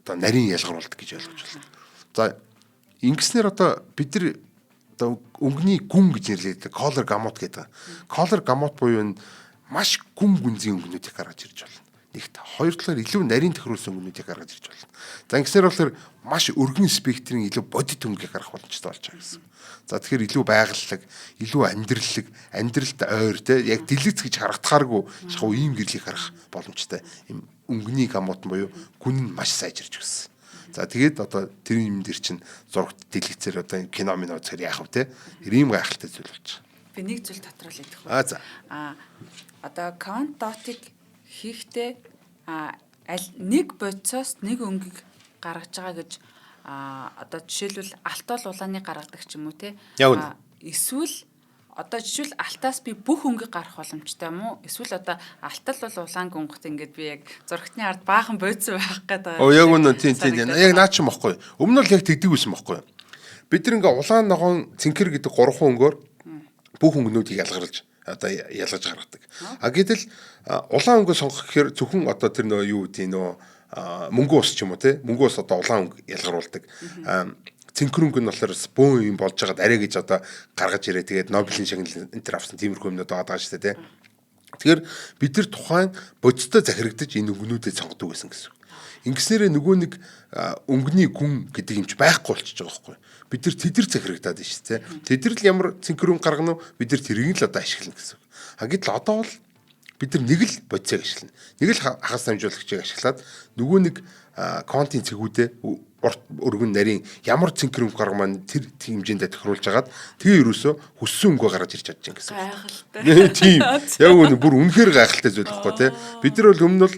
одоо нарийн ялгаруулдаг гэж ойлгож байна. За ингэснээр одоо бид нар одоо өнгөний гүн гэж нэрлэдэг color gamut гэдэг. Color gamut буюу маш гүн гүнзгий өнгөнүүдийг гаргаж ирж байна. Нэгт хоёр талаар илүү нарийн тохируулсан өнгөнүүдийг гаргаж ирж байна. За ингэснээр болохоор маш өргөн спектрийн илүү бодит өнгөийг гаргах боломжтой болж байгаа гэсэн. За тэгэхээр илүү байгаллаг, илүү амьдралд ойр те яг дэлгэц гэж харагдахааргүй шахуу ийм гэрлийг харах боломжтой. Им өнгөний гамут буюу гүн нь маш сайжирч өгсөн. За тэгээд одоо тэр юм дээр чинь зурагт дэлгэцээр одоо кино минь үзэхээр яах вэ те? Ийм гайхалтай зүйл болж байгаа. Би нэг зүйл дотроо л ядах. За. Одоо count dot-ыг хийхдээ нэг бодисоос нэг өнгийг гаргаж байгаа гэж одоо жишээлбэл алтол улааны гаргадаг ч юм уу те. Эсвэл одоо жишээл алтаас би бүх өнгийг гарах боломжтой юм уу? Эсвэл одоо алтал бол улаанг онгот ингээд би яг зурагтны ард баахан бодис байх гэдэг. Яг үнэ тийм. Яг наа ч юм бохгүй. Өмнө нь л яг тэгдэг байсан бохгүй. Бид нар ингээ улаан ногоон цэнхэр гэдэг 3 өнгөөр бүх өнгөнүүдийг ялгарч одоо ялгаж гаргадаг. Гэтэл улаан өнгөө сонгох гэхээр зөвхөн одоо тэр нөө юу гэдэг нөө мөнгө ус ч юм уу те. Мөнгө ус одоо улаан өнгө ялгаруулдаг. Цэнхэрөнгө нь болохоор бөөн юм болж байгаад арай гэж одоо гаргаж ирээ. Тэгээд Нобелийн шагнал энэ төр авсан тиймэрхүү юмнууд байгаа шүү дээ. Тэгэхээр бид нар тухайн бодистой захирагдаж энэ өнгөнүүдэд сонгодог байсан гэсэн. Ингэснээрээ нөгөө нэг өнгөний гүн гэдэг юм чи байхгүй болчихж байгаа байхгүй. Бид нар тэдэр захирагдаад байна шүү дээ. Тэдэр л ямар цэнхэрөнгө гаргана уу бид нар тэрийг л одоо ашиглана гэсэн. Гэтэл одоо бол бид нар нэг л бодисыг ашиглана. Нэг л хагас дамжуулагчийг ашиглаад нөгөө нэг контент цэгүүдээ өргөн нарийн ямар цэнхэрөнгө гарга маань тэр хэмжээндээ тохируулж агаад тэгээ ерөөсөө хүссэн өнгөө гаргаж ирж чадж байгаа гэсэн. Гайхалтай. Тийм. Яг үнэ бүр үнэхээр гайхалтай зүйл байхгүй тий. Бид нар бол өмнө нь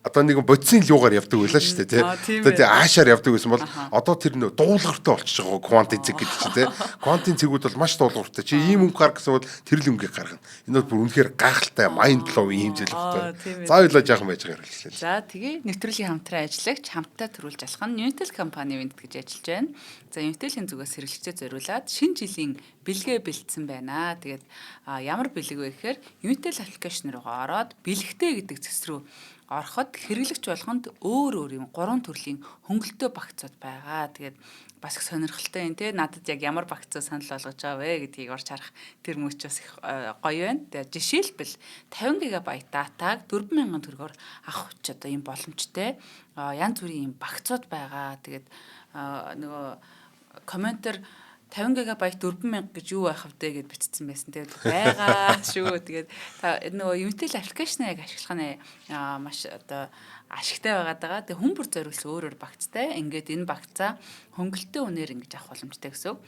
одоо нэг бодисын лугаар явдаг байлаа шүү дээ тий. Одоо тий аашаар явдаг байсан бол одоо тэр нөө дуулууртай болчихж байгаа квантын цэг гэдэг чинь тий. Квантын цэгүүд бол маш дуулууртай. Чи ийм өнгө гаргах гэсэн бол тэр л өнгөийг гаргана. Энэ бол бүр үнэхээр гайхалтай майнд блоуинг юм зүйл байхгүй. За ойлоо жаахан байж байгаа хэллээ. За тэгээ нэвтрүүлгийн хамтран ажиллагч хамтдаа төрүүлж алах нь Unitel компани вэнд гэж ажиллаж байна. За Unitel-ийн зүгээс хэрэглэгчээ зориулаад шинэ жилийн бэлгээ бэлдсэн байна. Тэгээд ямар бэлэг вэ гэхээр Unitel аппликейшн руугаа ороод бэлэгтэй гэдэг зэс рүү ороход хэрэглэгч болгонд өөр юм 3 төрлийн хөнгөлтөө багцууд байгаа. Тэгээд бас их сонирхолтой юм те. Надад яг ямар багцаа санал болгож байгаа вэ гэдгийг орж харах тэр мөч бас их гоё байна. Тэгээд жишээлбэл 50 ГБ датаг 4,000 төгрөгөөр авах ч одоо юм боломжтой. Янз бүрийн юм багцууд байгаа. Тэгээд нөгөө комментэр 50 ГБ 4,000 гэж юу байх вэ гэд бичсэн байсан. Тэгээд байгаа шүү. Тэгээд нөгөө Unitel аппликейшнийг ашиглах нь маш одоо ашигтай байгаад байгаа. Тэгээд хүн бүр зориулсан өөрөөр багцтай. Ингээд энэ багцаа хөнгөлтөө үнээр ингэж авах боломжтой гэсэн.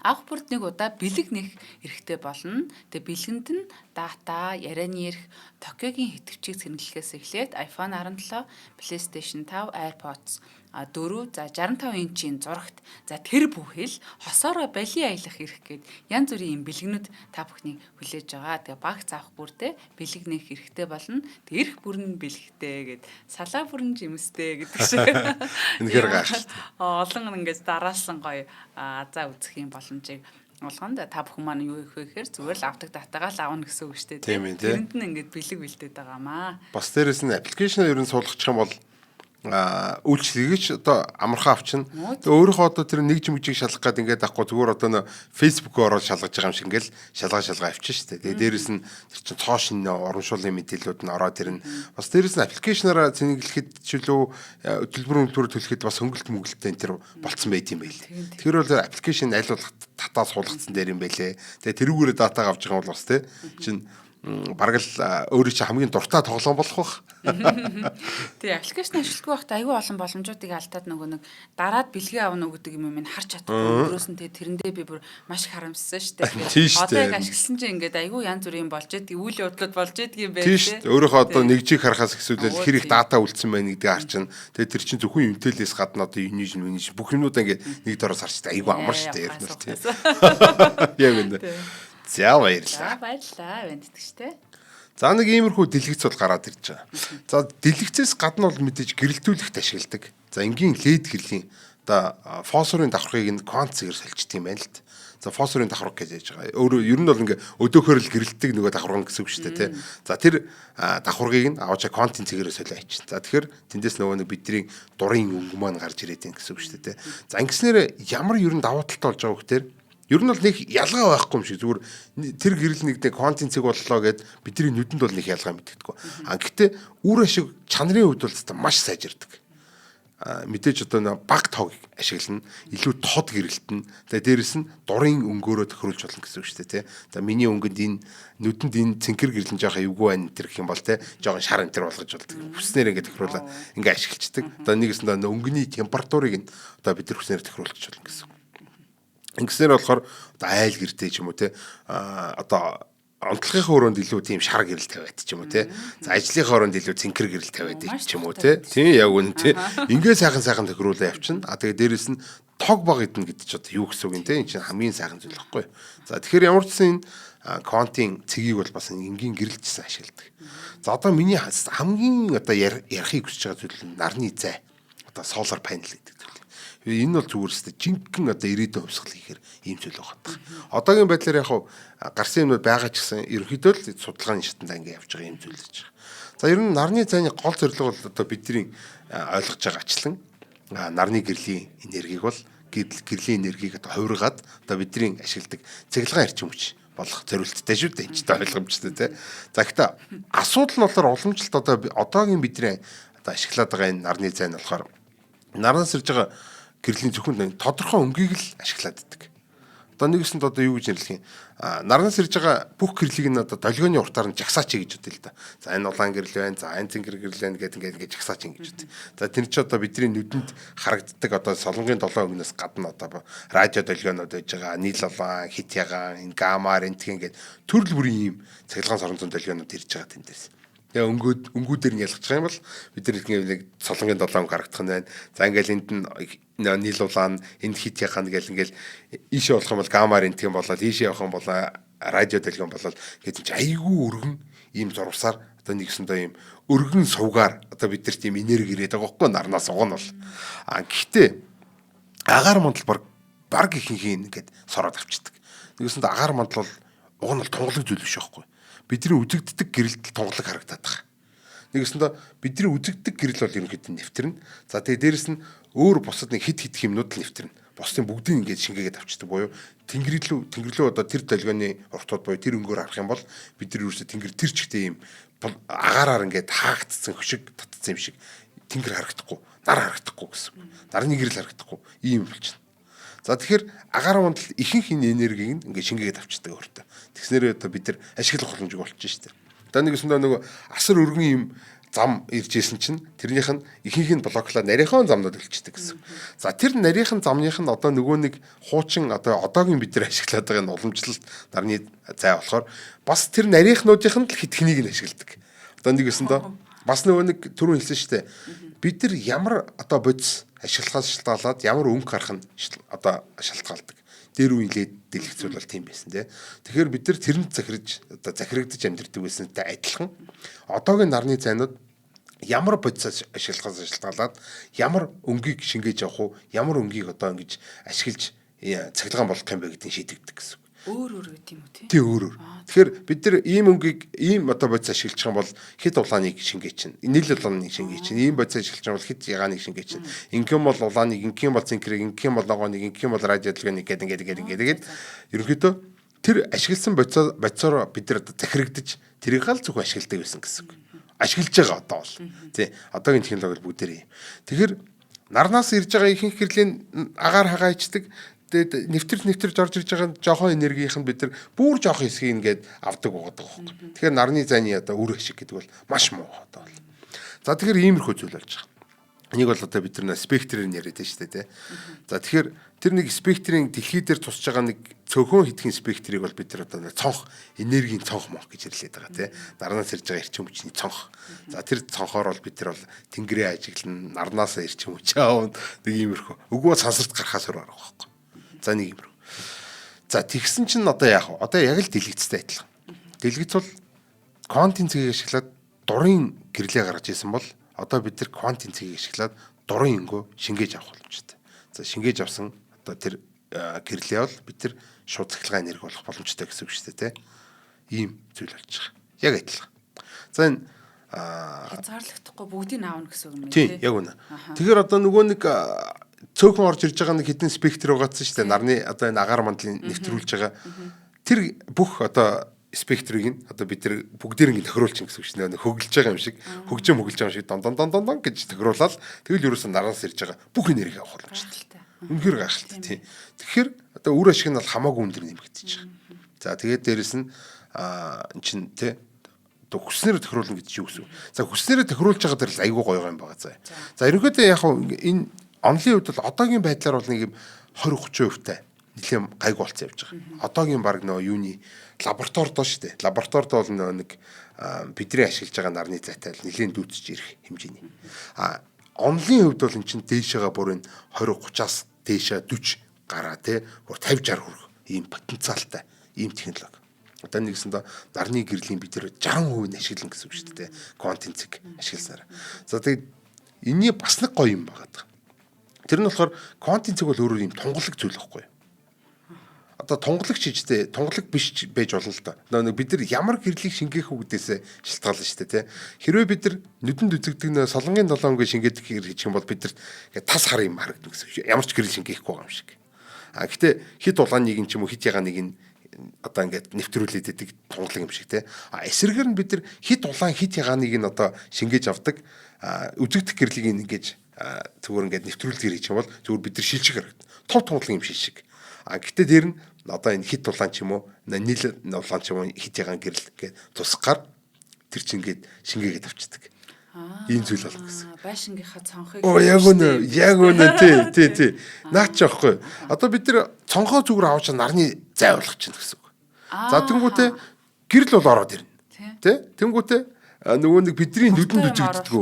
Авах бүрд нэг удаа бэлэг нэх эрэхтэй болно. Тэгээ бэлгэнд нь дата, ярианы эрх, Tokyo-гийн хэвчийг сэргийлэхээс эхлээд iPhone 17, PlayStation 5, AirPods 4 за 65 инчийн зурагт за тэр бүхэл хосоороо бали аялах эрх гээд янз бүрийн юм бэлгэнүүд та бүхний хүлээж байгаа. Тэгээ багц авах бүрдээ бэлэг нэх эрхтэй болно. Тэг эрх бүрэн бэлэгтэй гээд салаа бүрэн жимстэй гэдэг шиг. Үнэхээр гайхалтай. Олон ингэж дараалсан гоё азаа үзэх юм боломжийг болгонд та бүхэн маань юу их вэ гэхээр зүгээр л авдаг датагаа л авна гэсэн үг шүү дээ. Тэрэнд нь ингэж бэлэг бэлдээд байгаамаа. Бас дээрэс нь аппликейшнээ ер нь суулгачих юм бол үйлчлэгч одоо амархан авчин. Тэгээ өөрийнхөө одоо тэр нэг жимжиг шалгах гээд ингээд авахгүй зүгээр одоо нөө фэйсбүүкээр ороод шалгаж байгаа юм шиг ингээл шалгаа авчин шүү дээ. Тэгээ дээрэс нь тэр чин цоошин урамшууллын мэдээллүүд нь ороод ирнэ. Бас дээрэс нь аппликейшнаараа цэнэглэхэд чөлөө төлбөр төлөхөд бас хөнгөлт мөнгөлттэй энэ тэр болцсон байт юм байл. Тэр бол аппликейшн аль болох татаа суулгацсан дээр юм байлээ. Тэгээ тэрүүгээрээ датаг авч байгаа бол бас тий чин бараг л өөрөө чи хамгийн дуртай тоглоом болох бах. Тэгээ аппликейшн ашигладаг байхдаа аюу олон боломжуудыг алдаад нөгөө нэг дараад бэлгээ авна уу гэдэг юм минь харж чадахгүй. Өөрөөс нь тэрэндээ би бүр маш их харамссан шүү дээ. Одоо яг ашигласан чинь ингээд аюу янз бүрийн болж идэг, үйл явдлууд болж идэг юм байна. Тийм шүү дээ. Өөрөөхөө одоо нэгжийг харахаас ихсүүлэл хэр их дата үлдсэн байна гэдгийг харчин. Тэгээ тэр чинь зөвхөн интеллээс гадна одоо юниж бүх юмнуудаа ингээд нэг дөрөс харчдаг. Аюу амар шүү дээ. Ярил тийм. Яг үнэ. За баярлалаа. Баярлалаа байна гэжтэй. За нэг иймэрхүү дэлгэц бол гараад ирж байгаа. За дэлгэцээс гадна бол мэдээж гэрэлтүүлэгт ашигладаг. За энгийн лед гэрлийн одоо фосфорын давхаргыг нь квант цэгээр солилцдог юм байна л д. За фосфорын давхарга гэж яаж байгаа. Өөрөө ер нь бол ингээ өдөөхөр л гэрэлтдэг нөгөө давхарга гэсэн үг шүү дээ тий. За тэр давхаргыг нь аваачаа квантын цэгээр солио ач. За тэгэхээр тэндээс нөгөө нэг бидний дурын өнгө маань гарч ирээд байна гэсэн үг шүү дээ тий. За ингэснээр ямар ер нь давуу талтай болж байгаа вэ гэхээр ер нь бол нэг ялгаа байхгүй юм шиг зүгээр тэр гэрэл нэг квантын цэг боллоо гэд бидний нүдэнд бол нэг ялгаа мэддэггүй. Гэхдээ үр ашиг чанарын хувьд бол маш сайжирдаг. Мэдээж одоо баг тоог ашиглана, илүү тод гэрэлтэн. За дээрэс нь дурын өнгөөрөө тохируулж болно гэсэн үг шүү дээ тий. За миний өнгөнд энэ нүдэнд энэ цэнхэр гэрлэн жоохон эвгүй байна тэр гэх юм бол тий. Жоохон шар энэ төр болгож болдог. Хүснээр ингээд тохируулаад ингээд ашиглацдаг. Одоо нэгэсэнд өнгөний температурыг нь одоо бид нар хүснээр тохируулж болно гэсэн. Ингэснээр болохоор одоо айл гэртэй ч юм уу те одоо онцлогын өрөөнд илүү тийм шар гэрэл тавиад ч юм уу те. За ажлын өрөөнд илүү цэнхэр гэрэл тавиад ч юм уу те. Тийм яг үнэ те. Ингээ сайхан тохируулаа явчихна. Тэгээ дээрэс нь тог баг идэнэ гэдэг чинь одоо юу гэсэн үг юм те. Энд чинь хамгийн сайхан зүйл байхгүй. За тэгэхээр ямар ч сэн квантын цэгийг бол бас энгийн гэрэлжсэн ашигладаг. За одоо миний хамгийн одоо ярихыг хүсэж байгаа зүйл нь нарны зай. Одоо solar panel гэдэг зүйл. Энэ бол зүгээр өстэй жинхэнэ одоо ирээдүйн хувьсгал хийхээр ийм зүйл байгаа. Одоогийн байдлаар яг гарсан юмнууд байгаа ч гэсэн ерөнхийдөө л судалгааны шатанд ингээ явж байгаа юм зүйл гэж байна. За ер нь нарны зайны гол зорилго бол одоо бидний ойлгож байгаа ачлан нарны гэрлийн энергийг бол гэрлийн энергийг одоо хувиргаад одоо бидний ашигладаг цэглэгаан эрчим хүч болох зорилттой шүү дээ. Энд ч ойлгомжтой тий. За гэхдээ асуудал нь болохоор уламжлалт одоо одоогийн бидний одоо ашиглаад байгаа энэ нарны зай нь болохоор нараас ирж байгаа гэрлийн зөвхөн тодорхой өнгийг л ашиглаад байдаг. Одоо нэгэсэнд одоо юу гэж нэрлэх юм? Нараас ирж байгаа бүх гэрлийг нь одоо долгионы уртаар нь жагсаач гэж бодъё л да. За энэ улаан гэрэл байна, за энэ цэнгэр гэрэл байна гэдэг ингээд жагсаач гэж бодъё. За тэр чи одоо бидний нүдэнд харагддаг одоо солонгийн 7 өнгнөөс гадна одоо радио долгионод байж байгаа нийл улаан, хит ягаан, энэ гамма, рентген гэдэг төрөл бүрийн ийм цахилгаан соронзон долгионод ирж байгаа тэндээс. Тэгээ өнгүүдээр нь ялгаж байгаа юм бол бид нэг солонгийн 7 өнгө харагдах нь байна. За ингээл энд нь нийл улаан, энд хит ягаан ингээл ийшээ болох юм бол гамма рентген болоод ийшээ явах юм бол радио долгион болоод гэдэг чинь айгүй өргөн ийм зурвасаар одоо нэгсэндээ ийм өргөн сувгаар одоо бидэрт ийм энерги ирээд байгаа байхгүй нарнаас уг нь бол. Гэхдээ агаар мандал баг ихэнх ингээд сороод авчдаг. Нэгсэнд агаар мандал бол уг нь бол тунгалаг зүйл биш байхгүй. Бидний үзэгддэг гэрэлт тунгалаг харагдаад байгаа. Нэгэсэндээ бидний үзэгддэг гэрэл бол ерөнхийдөө нэвтэрнэ. За тэгээ дээрэс нь өөр бусад нэг хит хэмнүүд л нэвтэрнэ. Бусдын бүгдийг ингээд шингээгээд авчдаг буюу тэнгэр лөө одоо тэр долгионы уртууд буюу тэр өнгөөр харах юм бол бид нар ерөөсөө тэнгэр тэр чигтээ ийм агаараар ингээд хаагдсан хөшиг татсан юм шиг тэнгэр харагдахгүй, нар харагдахгүй гэсэн. Нарны гэрэл харагдахгүй ийм болчихно. За тэгэхээр агаар мандал ихэнх энэ энергийг ингээд шингээгээд авчдаг өөртөө. Тэгснээр одоо бид нар ашиглах боломжийг олчихно шүү дээ. Одоо нэгэсэндээ нөгөө асар өргөн юм зам ирж исэн чинь тэрнийх нь ихэнх нь блоклаад нарийнхан замнууд өлчдөг гэсэн. За тэр нарийнхан замных нь одоо нөгөө нэг хуучин одоо одоогийн бид нар ашиглаад байгаа энэ уламжлалт нарны зай болохоор бас тэр нарийнхнуудынх нь л хитгэнийг нь ашигладаг. Одоо нэгэсэндээ бас нөгөө нэг түрүү хэлсэн шүү дээ. Бид нар ямар одоо бодис ашиглахаас шалтгаалаад ямар өнгө гарах нь одоо шалтгаалдаг. Дээр үеийн дэлгэцүүл бол тийм байсан тий. Тэгэхээр бид нар тэрэнд захирагдаж амьдэрдэг байсантай адилхан одоогийн нарны зайнууд ямар бодисоос ашиглахаас шалтгаалаад ямар өнгийг шингээж авах уу, ямар өнгийг одоо ингэж ашиглаж цахилгаан болгох юм бэ гэдгийг шийдэгдэг гэсэн. Өөр гэдэг юм уу тий? Тий өөр. Тэгэхээр бид нар ийм өнгийг ийм одоо бодис ашиглаж байгаа бол хит улааныг шингээж чинь, нийл улааныг шингээж чинь, ийм бодис ашиглаж байгаа бол хит ягааныг шингээж чинь. Ингээм бол улааныг, ингээм бол цэнхрийг, ингээм бол ногооныг, ингээм бол радио долгионыг гэдэг ерөнхийдөө тэр ашигласан бодисоор бид нар захирагдаж тэрийг гал зөвхөн ашигладаг байсан гэсэн. Ашиглаж байгаа одоо бол. Тий. Одоогийн технологи бүгдээрээ. Тэгэхээр нарнаас ирж байгаа ихэнх гэрлийн агаар хагаачдаг. тэгээд нэвтэрж орж ирж байгаа жоохон энергийнх нь бид нар бүр жоохон хэсгийг ингээд авдаг байгаа байхгүй. Тэгэхээр нарны зайны одоо үр ашиг гэдэг бол маш муу одоо бол. За тэгэхээр иймэрхүү зүйл болж байгаа. Энийг бол одоо бид нар спектрээр яриад байна шүү дээ тий. За тэгэхээр тэр нэг спектрийн дэлхий дээр тусч байгаа нэг цөөхөн хитгэн спектрийг бол бид нар одоо цонх энергийн цонх мох гэж нэрлэдэг байгаа тий. Нарнаас ирж байгаа эрчим хүчний цонх. За тэр цонхоор бол бид нар бол тэнгэрээ ажиглан нарнаас эрчим хүч аав нэг иймэрхүү. Өгөө сансарт гарахаас өөр арга байхгүй. За нэг иймэрхүү. За тэгсэн чинь одоо яах вэ? Одоо яг л дэлгэцтэй адилхан. Дэлгэц бол квантын цэгийг ашиглаад дурын гэрлээ гаргаж ирсэн бол одоо бид тэр квантын цэгийг ашиглаад дурын өнгөө шингээж авах боломжтой. За шингээж авсан одоо тэр гэрлээ бол бид тэр шууд цахилгаан энерги болох боломжтой гэсэн үг шүү дээ, тэ. Ийм зүйл болж байгаа. Яг адилхан. За энэ хязгаарлагдахгүй бүгдийг аавна гэсэн үг юм тийм, яг үнэ. Тэгэхээр одоо нөгөө нэг цөөхөн орж ирж байгаа нэг хідэн спектр угаацсан шүү дээ. Нарны одоо энэ агаар мандлын нэвтрүүлж байгаа. Тэр бүх одоо спектрийг нь одоо бид нар бүгдээр ингэ тохируулчих гэсэн үг шүү дээ. Хөглөж байгаа юм шиг, хөгжим хөглөж байгаа юм шиг дон гэж тохируулаад тэгэл ерөөсөө нараас ирж байгаа бүх энерги авах боломжтой. Үнэхээр гайхалтай тийм. Тэгэхээр одоо үр ашиг нь бол хамаагүй өндөр нэмэгдэж байгаа. За тэгээд дээрэс нь эн чин тий хүснээр тохируулна гэж юу гэсэн үг. За хүснээр тохируулж байгаа дээр л айгүй гоё юм байгаа. За ерөнхийдөө яг энэ онлын хувьд бол одоогийн байдлаар бол нэг юм 20-30% та нэлээд гайг болцсон явж байгаа. Одоогийн баг нөгөө юуны лабораторид доо шүү дээ. Лабораторид бол нэг бидний ашиглаж байгаа нарны зайтай нэлээд дүүцэж ирэх хэмжээний. Онлын хувьд бол эн чинь дээшээгээ бүр энэ 20-30-аас дээшээ 40 гараа тий 50-60 хүрэх ийм потенциалтай ийм технологи. Одоо нэгсэндээ нарны гэрлийн бид нэр 60% нь ашиглана гэсэн үг шүү дээ. Квантын цэг ашигласаар. За тэгээд энэний бас нэг гоё юм байгаа. Тэр нь болохоор квантын цэг бол өөрөөр ийм тунгалаг зүйл байхгүй юу? Одоо тунгалагч хийжтэй, тунгалаг биш байж болно л доо. Бид нар ямар гэрлийг шингээх үгдээсээ шалтгаална шүү дээ, тий. Хэрвээ бид нар нүдэнд үзэгдэг нөө солонгийн 7 өнгийн шингээдэг хийх юм бол бид нар тас хар юм харагдана гэсэн үг. Ямар ч гэрэл шингээхгүй байгаа юм шиг. Гэтэ хит улааныг юм ч юм уу хит ягааныг нь одоо ингээд нэвтрүүлээд идэг тунгалаг юм шиг, тий. Эсрэгээр нь бид нар хит улаан хит ягааныг нь одоо шингээж авдаг үзэгдэх гэрлийг ингэж зүгээр ингээд нэвтрүүлдэг хийж юм бол зүгээр бид нар шилжих харагдана. Тов тунгалаг юм шиг. Гэтэ дээр нь одоо энэ хит улаан ч юм уу нийл улаан ч юм уу хит ягаан гэрэл гээд тусгаар тэр чинь ингээд шингээгээд авчдаг. Ийм зүйл бол гэсэн. Байшингийнхаа цонхыг яг үнэ тий. Наач аахгүй. Одоо бид нар цонхоо зүгээр авч нарны зай болгох чинь гэсэн үг. За тэнгуүтээ гэрэл бол ороод ирнэ. Тий? Тэнгуүтээ нөгөө нэг бидний нүдэнд үзэгддэг.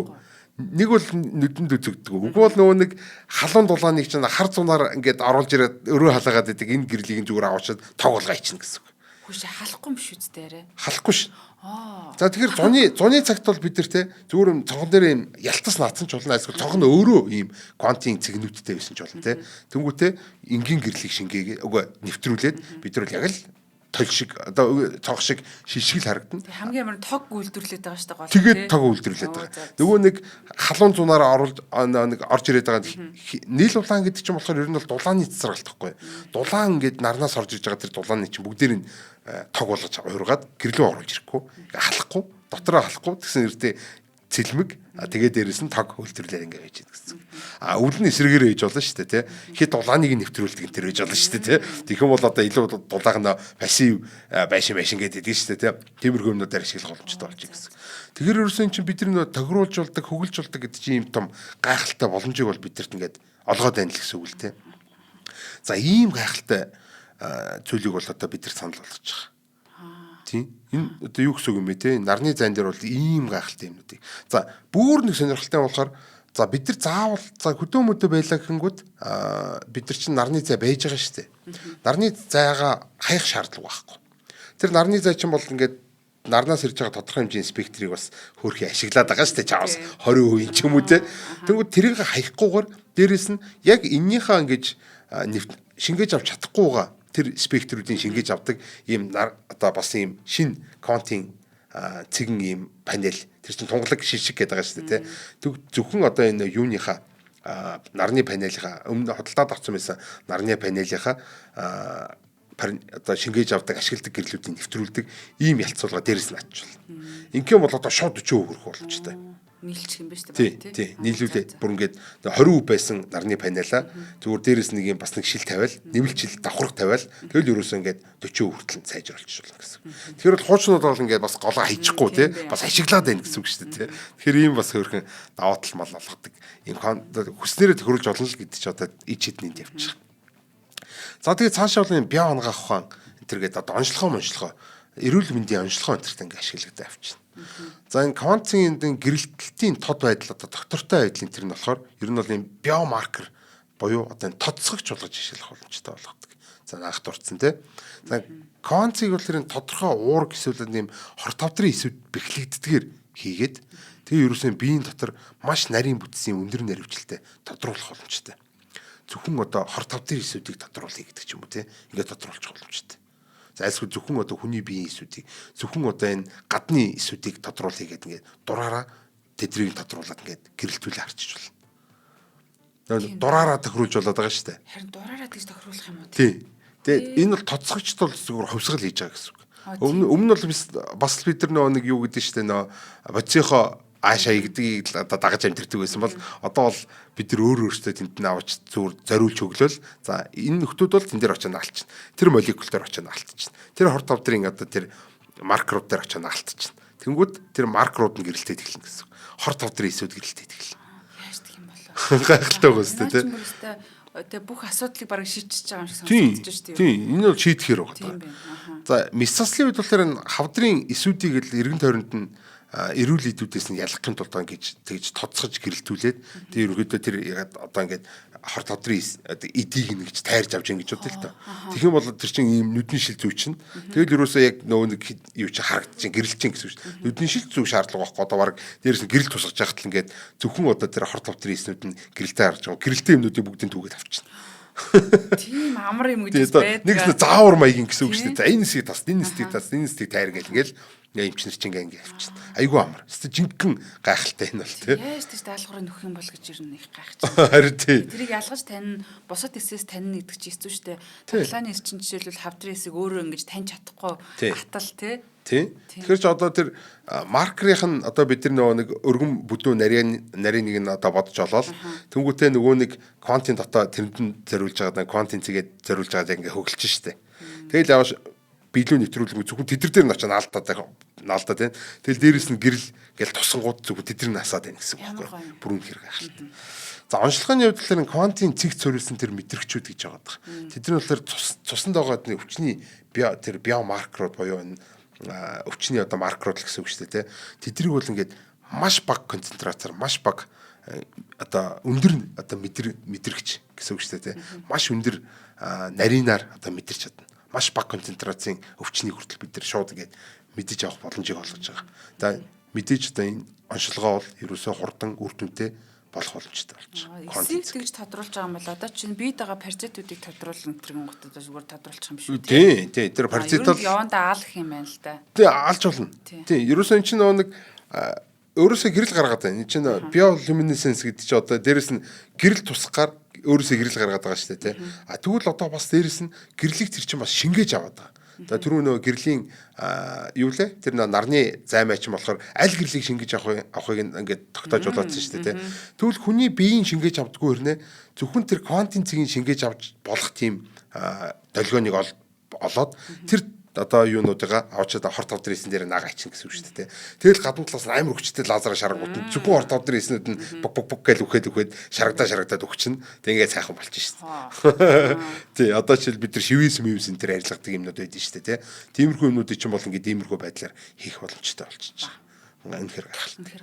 Нэг бол нүдэнд үзэгдэг. Уг бол нөгөө нэг халуун дулааныг чинь хар зунаар ингээд оруулж ирээд өрөө халаагаад идэг энэ гэрлийг зүгээр аваачаад тог болгоо ичнэ гэсэн үг. Хөөш халахгүй юм шүү дээ. Халахгүй ш. За тэгэхээр зуны цагт бол бид нар те зүгээр цонхон дээр юм ялтас наацсан ч болно. Эсвэл цонх нь өөрөө ийм квантын цэгнүүдтэй байсан ч болно те. Тэнгүүтээ энгийн гэрлийг шингээгээ нэвтрүүлээд бид нар яг л толь шиг одоо цонх шиг шишгэл харагдана. Хамгийн амар тог үйлдвэрлээд байгаа шүү дээ гол. Тэгээд тог үйлдвэрлээд байгаа. Нөгөө нэг халуун зунаараа оруулж нэг орж ирээд байгаа нийл улаан гэдэг чинь болохоор ер нь бол дулааны цэцэрлэгт байхгүй. Дулаан ингээд нарнаас орж иж байгаа тэр дулааны чинь бүгдээр нь тог болгож ургаад гэрлөө оруулж ирэхгүй. Халахгүй, дотроо халахгүй гэсэн нэртэй цэлмэг тэгээд дээрэс нь тог үйлдвэрлээд ингээд байж байгаа гэсэн. Өвөл нь эсрэгээр ээж болно шүү дээ, тий. Хит дулааныг нэвтрүүлдэг энэ төр ээж болно шүү дээ, тий. Тэгэх юм бол одоо илүү дулаан пассив байшин гэдэг шүү дээ, тий. Тиймэрхүү юмнуудаар ашиглах боломжтой болж байгаа гэсэн. Тэгэхээр ерөөсөн чинь бидний нөө тохируулж болдог, хөглж болдог гэдэг чинь ийм том гайхалтай боломжийг бол бидэрт ингээд олгоод байна л гэсэн үг л, тий. За ийм гайхалтай зүйлийг бол одоо бид нар санал болгож байгаа. Тийм. Энэ одоо юу гэсэн үг юм бэ те? Нарны зайн дээр бол ийм гайхалтай юмнуудыг. За бүр нэг сонирхолтой болохоор за бид нар заавал за хөдөө байлаа гэхэнгүүт бид нар чинь нарны зай байж байгаа шүү дээ. Нарны зайгаа хаях шаардлага байхгүй. Тэр нарны зай чинь бол ингээд нарнаас ирж байгаа тодорхой хэмжээний спектрийг бас хөөрхий ашиглаад байгаа шүү дээ. Чаавс 20% ч юм уу те. Тэнгүүд тэрийг хаяггүйгээр дээрэс нь яг эннийхээ ингэж шингээж авч чадахгүйгаа тэр спектрүүдийн шингээж авдаг ийм одоо бас ийм шин квантын цэгэн ийм панел тэр чинь тунгалаг шишиг гэдэг байгаа шүү дээ тий. Зөвхөн одоо энэ юуныхаа нарны панелийнхаа өмнө хөдөлтөд авсан байсан нарны панелийнхаа одоо шингээж авдаг ашигладаг гэрлүүдийн нэвтрүүлдэг ийм ялцуулга дээрээс нь ачвал. Ингээм бол одоо шууд 40% хүрэх болж таа. нийлчих юм ба шүү Тий, дээ. тий. Нийлүүлээд бүр ингээд 20% байсан нарны панелаа зүгээр дээрэс нэг юм бас нэг шил тавиал, нэмэлт шил давхарга тавиал тэгэл ерөөсөө ингээд 40% хүртэл сайжруулчихвал гэсэн. Тэгэхээр бол хуучнууд бол ингээд бас голоо хайчихгүй тий. Бас ашиглаад байна гэсэн үг шүү дээ тий. Тэгэхээр ийм бас хөөрхөн даваа тал мал болгодог. Ийм хүснээрээ тохируулж олно л гэдэг чи одоо иж хэднийд явчих. За тэгээд цаашаа бол юм бяа хангаах ухаан энтергээд одоо онцлогоо эрүүл мэндийн онцлогоо энтертэй ингээд ашиглагдаа авчихна. За энэ квантын гэрэлтэлтийн тод байдал одоо доктортой байдлын тэр нь болохоор ер нь бол юм биомаркер буюу одоо энэ тодсгогч болгож жишээлэх боломжтой болгодог. За анх дурдсан тий. За квантыг бол тэр энэ тодорхой уург эсвэл юм хор тавдрын эсүүд бэхлэгддгээр хийгээд тэгээ ерөөсөө биеийн дотор маш нарийн бүтцийн өндөр наривчлалтай тодруулах боломжтой. Зөвхөн одоо хор тавдрын эсүүдийг тодруулъя гэдэг ч юм уу тий. Ингээд тодруулах боломжтой. За альсгүй зөвхөн одоо хүний биеийн эсүүдийг зөвхөн одоо энэ гадны эсүүдийг тодруулъя гэдэг ингээд дураараа тэдрийг тодруулаад ингээд гэрэлтүүлээ харчиж болно. Дураараа тохируулж болоод байгаа шүү дээ. Харин дураараа гэж тохируулах юм уу? Тий. Тэгээд энэ бол тоцгогчд бол зүгээр хувьсгал хийж байгаа гэсэн үг. Өмнө нь бол бас бид нар нэг юу гэдэг шүү дээ бодисынхоо аашаа гэдгийг одоо дагаж амтэрдэг байсан бол одоо бол бид нар өөрөөсөө тэнд нь авч зүгээр зориулж өглөөл за энэ нөхдүүд бол тэн дээр очиод наалтчихна. Тэр молекул дээр очиод наалтчихна. Тэр хор тавдрын одоо тэр маркерууд дээр очиод наалтчихна. Тэнгүүд тэр маркерууд нь гэрэлтээд эхэлнэ гэсэн. Хор тавдрын эсүүд гэрэлтээд эхэлнэ. Яаж гэх юм болоо. Гайхалтай байгаа шүү дээ. Тэгээ бүх асуудлыг бараг шийдчихэж байгаа юм шиг сонсогдож шүү дээ. Тийм. Энэ бол шийдэхээр байгаа. За месослын үед болохоор энэ хавдрын эсүүдийг л эргэн тойронд нь эрүүл идүүдээс нь ялгахын тулд ингэж тэгж тоцсож гэрэлтүүлээд тэр ерөөдөө тэр одоо ингээд хор тавдрын эдийг нэгж тайрж авч ингэж бодъё л та. Тэгэх юм бол тэр чинь ийм нүдний шил зүй чинь тэгэл ерөөсөө яг нөгөө нэг юу чи харагдчих гэрэлчин гэсэн үг шүү. Нүдний шил зүй шаардлага байхгүй одоо баг дээрээс нь гэрэл тусгаж яхад л ингээд зөвхөн одоо тэр хор тавдрын эснүүд нь гэрэлтэй харж байгаа. Гэрэлтэй юмнуудыг бүгдийг түгээд авчихна. Тийм амар юм гэж байдаг. Нэг л заавар маягийн гэсэн үг шүү дээ. За энэ хэсгийг тас, энэ хэсгийг тас, энэ хэсгийг тайр гэл эмчнэр чинь ингээ авчихна. Айгүй амар. Өстө жинхэнэ гайхалтай энэ бол тий. Яаж тийш даалгаврыг нөхөх юм бол гэж ер нь их гайхаж. Харин тий. Тэрийг ялгаж тань бусад эсээс тань нэгдэг чи хэцүү штэ. Талааны эс чинь жишээлбэл хавдрын эсийг өөрөө ингэж таньж чадахгүй атал тий. Тий. Тэгэхээр ч одоо тэр маркерийн нь одоо бид нар нөгөө нэг өргөн бүдүү нарийн нэг нь одоо бодож олоод тэнгуүтээ нөгөө нэг квантын дотоо тэрэнд нь зориулж байгаа квантын цэгээд зориулж байгаа ингээ хөглөж штэ. Тэгэл яваш биелүү нэвтрүүлгүй зөвхөн тэдэр дээр нь очиж наалдаад байна. Тэгэл дээрэс нь гэрэл гэл тусангууд зөвхөн тэдэр нь насаад байна гэсэн үг байхгүй. Бүрэн хэрэг гайхалтай. За онцлогооны хувьд болохоор квантын цэг зориулсан тэр мэдрэгчүүд гэж байгаа. Тэд нар болохоор цуснд байгаа өвчний тэр биомаркерууд буюу энэ өвчний одоо маркерууд л гэсэн үг шүү дээ. Тэднийг бол ингээд маш бага концентрацаар маш бага одоо өндөр одоо мэдрэгч гэсэн үг шүү дээ. Маш өндөр нарийнаар одоо мэдэрч чадна. Маш бага концентрацийн өвчнийг хүртэл бид нар шууд ингээд мэдэж авах боломжийг олгож байгаа. За мэдээж одоо энэ онцлогоо бол ерөөсөө хурдан үр дүнтэй болох боломжтой болж байгаа. Эсийг тэгж тодруулж байгаа юм бол одоо чинь бид байгаа паразитуудыг тодруулна гэх гот одоо зүгээр тодруулчих юм шүү Тий, дээ. тий. Тэр паразит бол явандаа аалах юм байна л да. Тий, алж болно. Тий, ерөөсөө энэ чинь нэг өөрөөсөө гэрэл гаргаад байна. Энэ чинь биолюминесценс гэдэг чинь одоо дээрэс нь гэрэл тусгаар өөрөөсөө гэрэл гаргаад байгаа шүү дээ, тий. Тэгвэл одоо бас дээрэс нь гэрлийг тэр чинь бас шингээж аваад байгаа. За түрүү нөгөө гэрлийн юу лээ? Тэр нарны займаач юм болохоор аль гэрлийг шингээж авахыг ингээд тогтоож болоодсон шүү дээ, тий. Тэгвэл хүний биеийн шингээж авдаггүй хэрнээ зөвхөн тэр квантын цэгийн шингээж авч болох тийм долгионыг олоод тэр одоо юунуудыгаа авчаад хор тавдрын эсэн дээр нага ачин гэсэн үг шүү дээ. Тэгэл гадна талаас нь амар хүчтэй лазераар шаргууд нь зөвхөн хор тавдрын эснүүд нь буг гэж үхээд шарагдаад өгчин. Тэг ингээд сайхан болчих шүү дээ. Тий, одоо ч бид нар шивээс мөвс энэ төр арилгадаг юмнууд байдэн шүү дээ, тий. Тиймэрхүү юмнуудыг ч юм бол ингээд иймэрхүү байдлаар хийх боломжтой болчихж байгаа. Үнэхээр гайхалтай.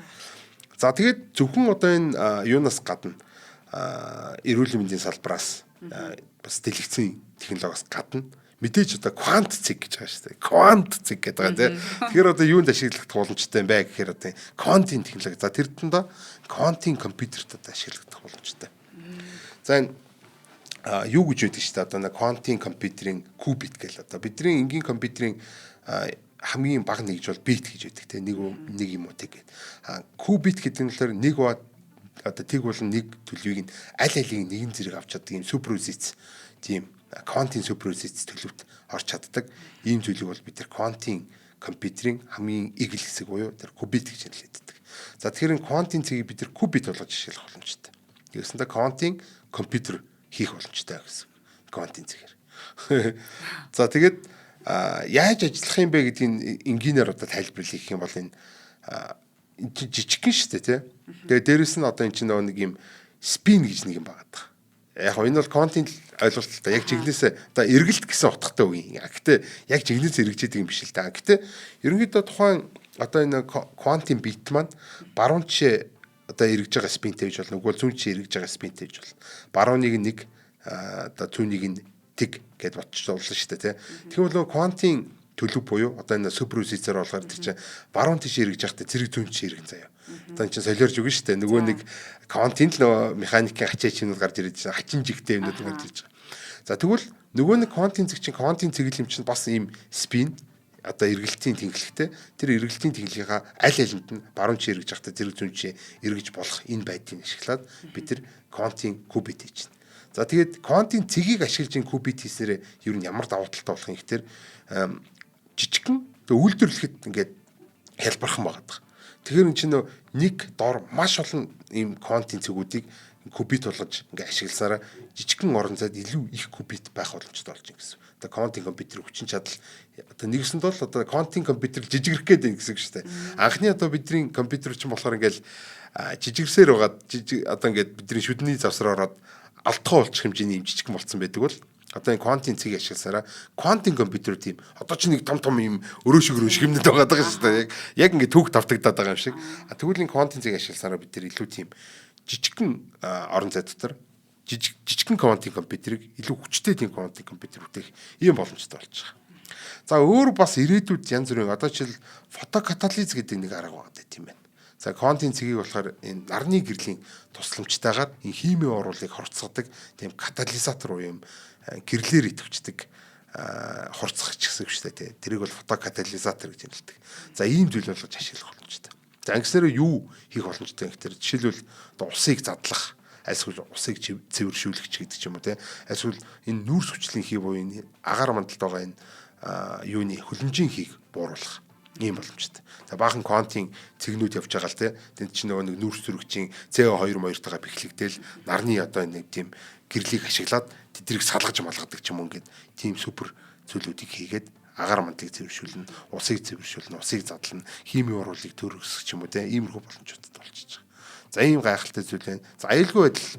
За тэгээд зөвхөн одоо энэ юунаас гадна эрүүл мэндийн салбараас бас дэлгэцийн технологиос гадна мэдээж одоо квант цэг гэж байгаа шүү дээ. Квант цэг гэдэг байгаа тийм. Тэгэхээр одоо юунд ашиглах боломжтой юм бэ гэхээр одоо квантын технологи. За тэр дэндээ квантын компьютерт одоо ашиглах боломжтой. За энэ юу гэж яддаг шүү дээ. Одоо нэг квантын компьютерийн кубит гэл одоо бидний энгийн компьютерийн хамгийн бага нэгж бол бит гэж яддаг тийм. Нэг юм уу тэг. Кубит гэдэг нь болохоор нэг одоо тэг болон нэг төлөвийг нь аль алийг нэгэн зэрэг авч чаддаг юм суперүзиц тийм квантын суперүзиц төлөвт орч чаддаг ийм зүйлийг бол бид тэр квантын компьютерийн хамгийн игэл хэсэг буюу тэр кубит гэж нэрлэдэг. За тэгэхээр квантын цэгийг бид нар кубит болгож ашиглах боломжтой. Тэгсэндээ квантын компьютер хийх боломжтой гэсэн. Квантын цэгээр. За тэгээд яаж ажиллах юм бэ гэдгийг энгийнээр одоо тайлбарлах гэх юм бол энэ жижигхэн шүү дээ тий. Тэгээд дээрэс нь одоо эн чинь нэг юм спин гэж нэг юм байгаа. Яг энэ бол квантын ойлголт та яг чиглэлээс одоо эргэлт гэсэн утгатай үгүй. Гэхдээ яг чиглэлээс эргэжээд юм биш л да. Гэхдээ ерөнхийдөө тухайн одоо энэ квантын бит маань баруун тишээ одоо эргэж байгаа спинтэй гэж болно. Үгүй зүүн тишээ эргэж байгаа спинтэй гэж болно. Барууныг нэг одоо зүүнийг нь тэг гэд бодчих болно шүү дээ тий. Тэгэхээр бол квантын төлөв буюу одоо энэ суперпозицээр болгоод тэр чинь баруун тишээ эргэж явахдаа зэрэг зүүн тишээ эргэн заяа. Одоо энэ чинь солиорж өгнө шүү дээ. Нөгөө нэг квантын л нөгөө механикийн ачаа чинүүд гарч ирээд чинь хачин жигтэй юмнууд гарч ирж байгаа. За тэгвэл нөгөө нэг квантын цэг чинь квантын цэглэл юм чинь бас ийм спин одоо эргэлтийн тэнхлэгтэй тэр эргэлтийн тэнхлийнхаа аль алинд нь баруун тишээ эргэж явахдаа зэрэг зүүн тишээ эргэж болох энэ байдлыг ашиглаад бид тэр квантын кубит хийж байна. За тэгээд квантын цэгийг ашиглаж ин кубит хийснээр ер нь ямар давуу талтай болох юм гэхээр жижигхэн үйлдвэрлэхэд ингээд хэлбархан байгаа. Тэгэхээр энэ чинь нэг дор маш олон ийм квантын цэгүүдийг кубит болгож ингээд ашигласараа жижигхэн орон зайд илүү их кубит байх боломжтой болж байна гэсэн. Одоо квантын компьютерийн хүчин чадал одоо нэгсэнд бол одоо квантын компьютер жижигрэх гээд байна гэсэн үг шүү дээ. Анхны одоо бидний компьютер чинь болохоор ингээд жижигсээр байгаад одоо ингээд бидний шүдний завсар ороод алтхан уулчих хэмжээний юм жижигхэн болцсон байдаг бол одоо энэ квантын цэг ашигласараа квантын компьютер тийм одоо ч нэг том юм өрөөшиг хэмнэд байгаа даа шүү дээ. Яг ингээд түүх давтагдаад байгаа юм шиг. Тэгвэл энэ квантын цэг ашигласараа бид нар илүү тийм жижигхэн орон зай дотор жижигхэн квантын компьютерийг илүү хүчтэй тийм квантын компьютер бүтээх ийм боломжтой болж байгаа. За өөр бас ирээдүйд янз бүрийн одоо жишээл фотокатализ гэдэг нэг арга байгаа тийм байна. За квантын цэгийг болохоор энэ нарны гэрлийн тусламжтайгаар энэ химийн оруулыг хорцгадаг тийм катализатор уу юм гэрлэр идэвчдэг хорцгогч гэсэн үг шүү дээ. Тэрийг бол фотокатализатор гэж нэрлэдэг. За ийм зүйл болгож ашиглах боломжтой. За ангиснараа юу хийх боломжтой юм гэхээр жишээлбэл одоо усыг задлах, эсвэл усыг цэвэршүүлэгч гэдэг ч юм уу те. Эсвэл энэ нүүрс хүчлийн хий буюу энэ агаар мандалд байгаа энэ юуны хөлөмжийн хийг бууруулах ийм боломжтой. За баахан квантын цэгнүүд явж байгаа л те. Тэнд чинь нөгөө нэг нүүрс зүрэгчийн CO2 моёртойгоо бэхлэгдээл нарны одоо нэг тийм гэрлийг ашиглаад тэдрийг салгаж малгадаг ч юм уу ингээд тийм супер зүйлүүдийг хийгээд агаар мандыг цэвэршүүлнэ, усыг цэвэршүүлнэ, усыг задлана, химийн уруулыг төрөсгөх ч юм уу те иймэрхүү боломжуудад болчихж байгаа. За ийм гайхалтай зүйл байна. За аюулгүй байдал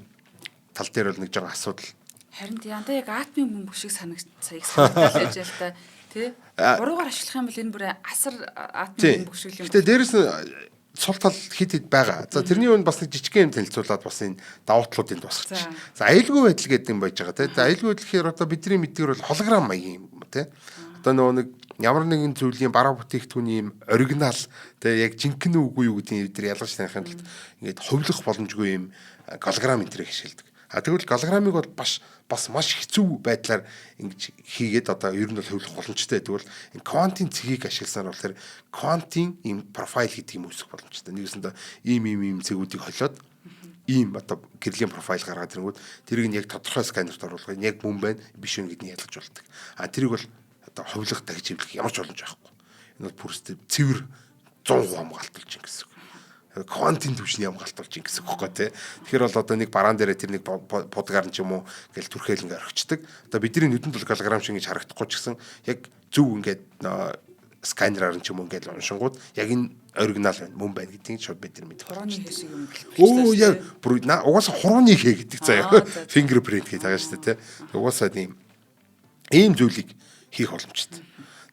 тал дээр бол нэг жоо асуудал. Харин янда яг атомын бөмбөг шиг санагдаж байж л та тий. Буруугаар ашиглах юм бол энэ бүр асар атомын бөмбөг шиг юм. Гэтэ дээрэс нь сул тал хит хит байгаа. За тэрний өмнө бас нэг жижиг юм танилцуулаад бас энэ давуу талуудыг дуусгач. За аюулгүй байдал гэдэг юм байж байгаа те. За аюулгүй байдал гэхээр одоо бидний мэдгээр бол холограм маягийн юм те. Одоо нөгөө нэг ямар нэгэн зүйлийн бараа бүтээгдэхүүний юм оригинал тэгээ яг жинхэнэ үгүй юу гэдгийг бид нар ялгаж таних тулд ингээд хувилах боломжгүй юм голограм энтрийг ашигладаг. Тэгвэл голограмыг бол бас маш хэцүү байдлаар ингэж хийгээд одоо ер нь бол хувилах боломжтой байдаг бол энэ квантын цэгийг ашигласаар болохоор квантын ийм профайл гэдэг юм үүсгэх боломжтой. Нэгсэндээ ийм цэгүүдийг холиод ийм одоо гэрлийн профайл гаргаад ирэнгүүт тэрийг нь яг тодорхой сканерт оруулах нь яг мөн байна биш үү гэдгийг ялгаж болдог. Тэрийг бол одоо хувилах дахиж хэвлэх ямар ч боломж байхгүй. Энэ бол бүрстэй цэвэр 100% хамгаалтуулж ин гэсэн үг. Квантын түвшний хамгаалтуулж ин гэсэн үг байхгүй тий. Тэгэхээр бол одоо нэг бараан дээрээ тэр нэг подгаар нь ч юм уу гэл түрхээл ингээ орхичдаг. Одоо бидний нүдэнд бол голограм шиг ингэж харагдахгүй ч гэсэн яг зөв ингээд сканераар нь ч юм уу ингээд уншингууд яг энэ оригинал байна мөн байна гэдгийг шууд бид нар мэдэх боломжтой. Оо яг угаасаа хурууны хэ гэдэг заяа. Фингерпринт гэж байгаа шүү дээ тий. Угаасаа ийм зүйлийг хийх боломжтой.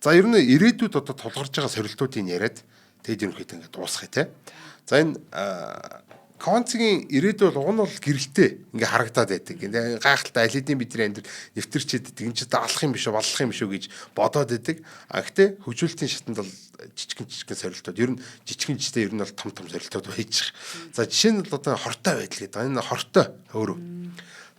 За ер нь ирээдүйд одоо тулгарч байгаа сорилтуудыг яриад тэгээд ерөнхийдөө ингээд дуусгая те. За энэ квантын ирээдүйд уг нь бол гэрэлтэй ингээд харагдаад байдаг. Ингээд гайхалтай аль хэдийн бидний амьдрал нэвтэрчээд байдаг. Энэ ч одоо алах юм биш үү, баллах юм биш үү гэж бодоод байдаг. Гэхдээ хөгжүүлэлтийн шатанд бол жижигэн сорилтууд ер нь жижигчтэй ер нь бол том сорилтууд байж байгаа. За жишээ нь бол одоо хортой байдал гэдэг. Энэ хортой өөрөө.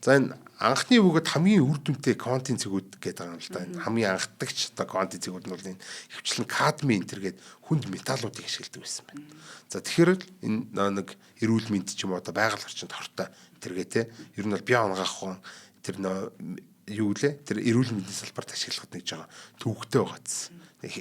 За энэ анхны үгэд хамгийн үр дүнтэй квантын цэгүүд гэдэг юм л да. Энэ хамгийн анхдагч одоо квантын цэгүүд нь бол энэ хөвчлэн кадмийн энтер гээд хүнд металлуудыг ашигладаг байсан байна. За тэгэхээр энэ нэг эрүүл мэнд ч юм уу одоо байгаль орчинд хортой тэргээ те ер нь бол бие онгоох хүн тэр юу лээ тэр эрүүл мэндийн салбарт ашиглахад нэг жоо төвөгтэй байгаадсэн.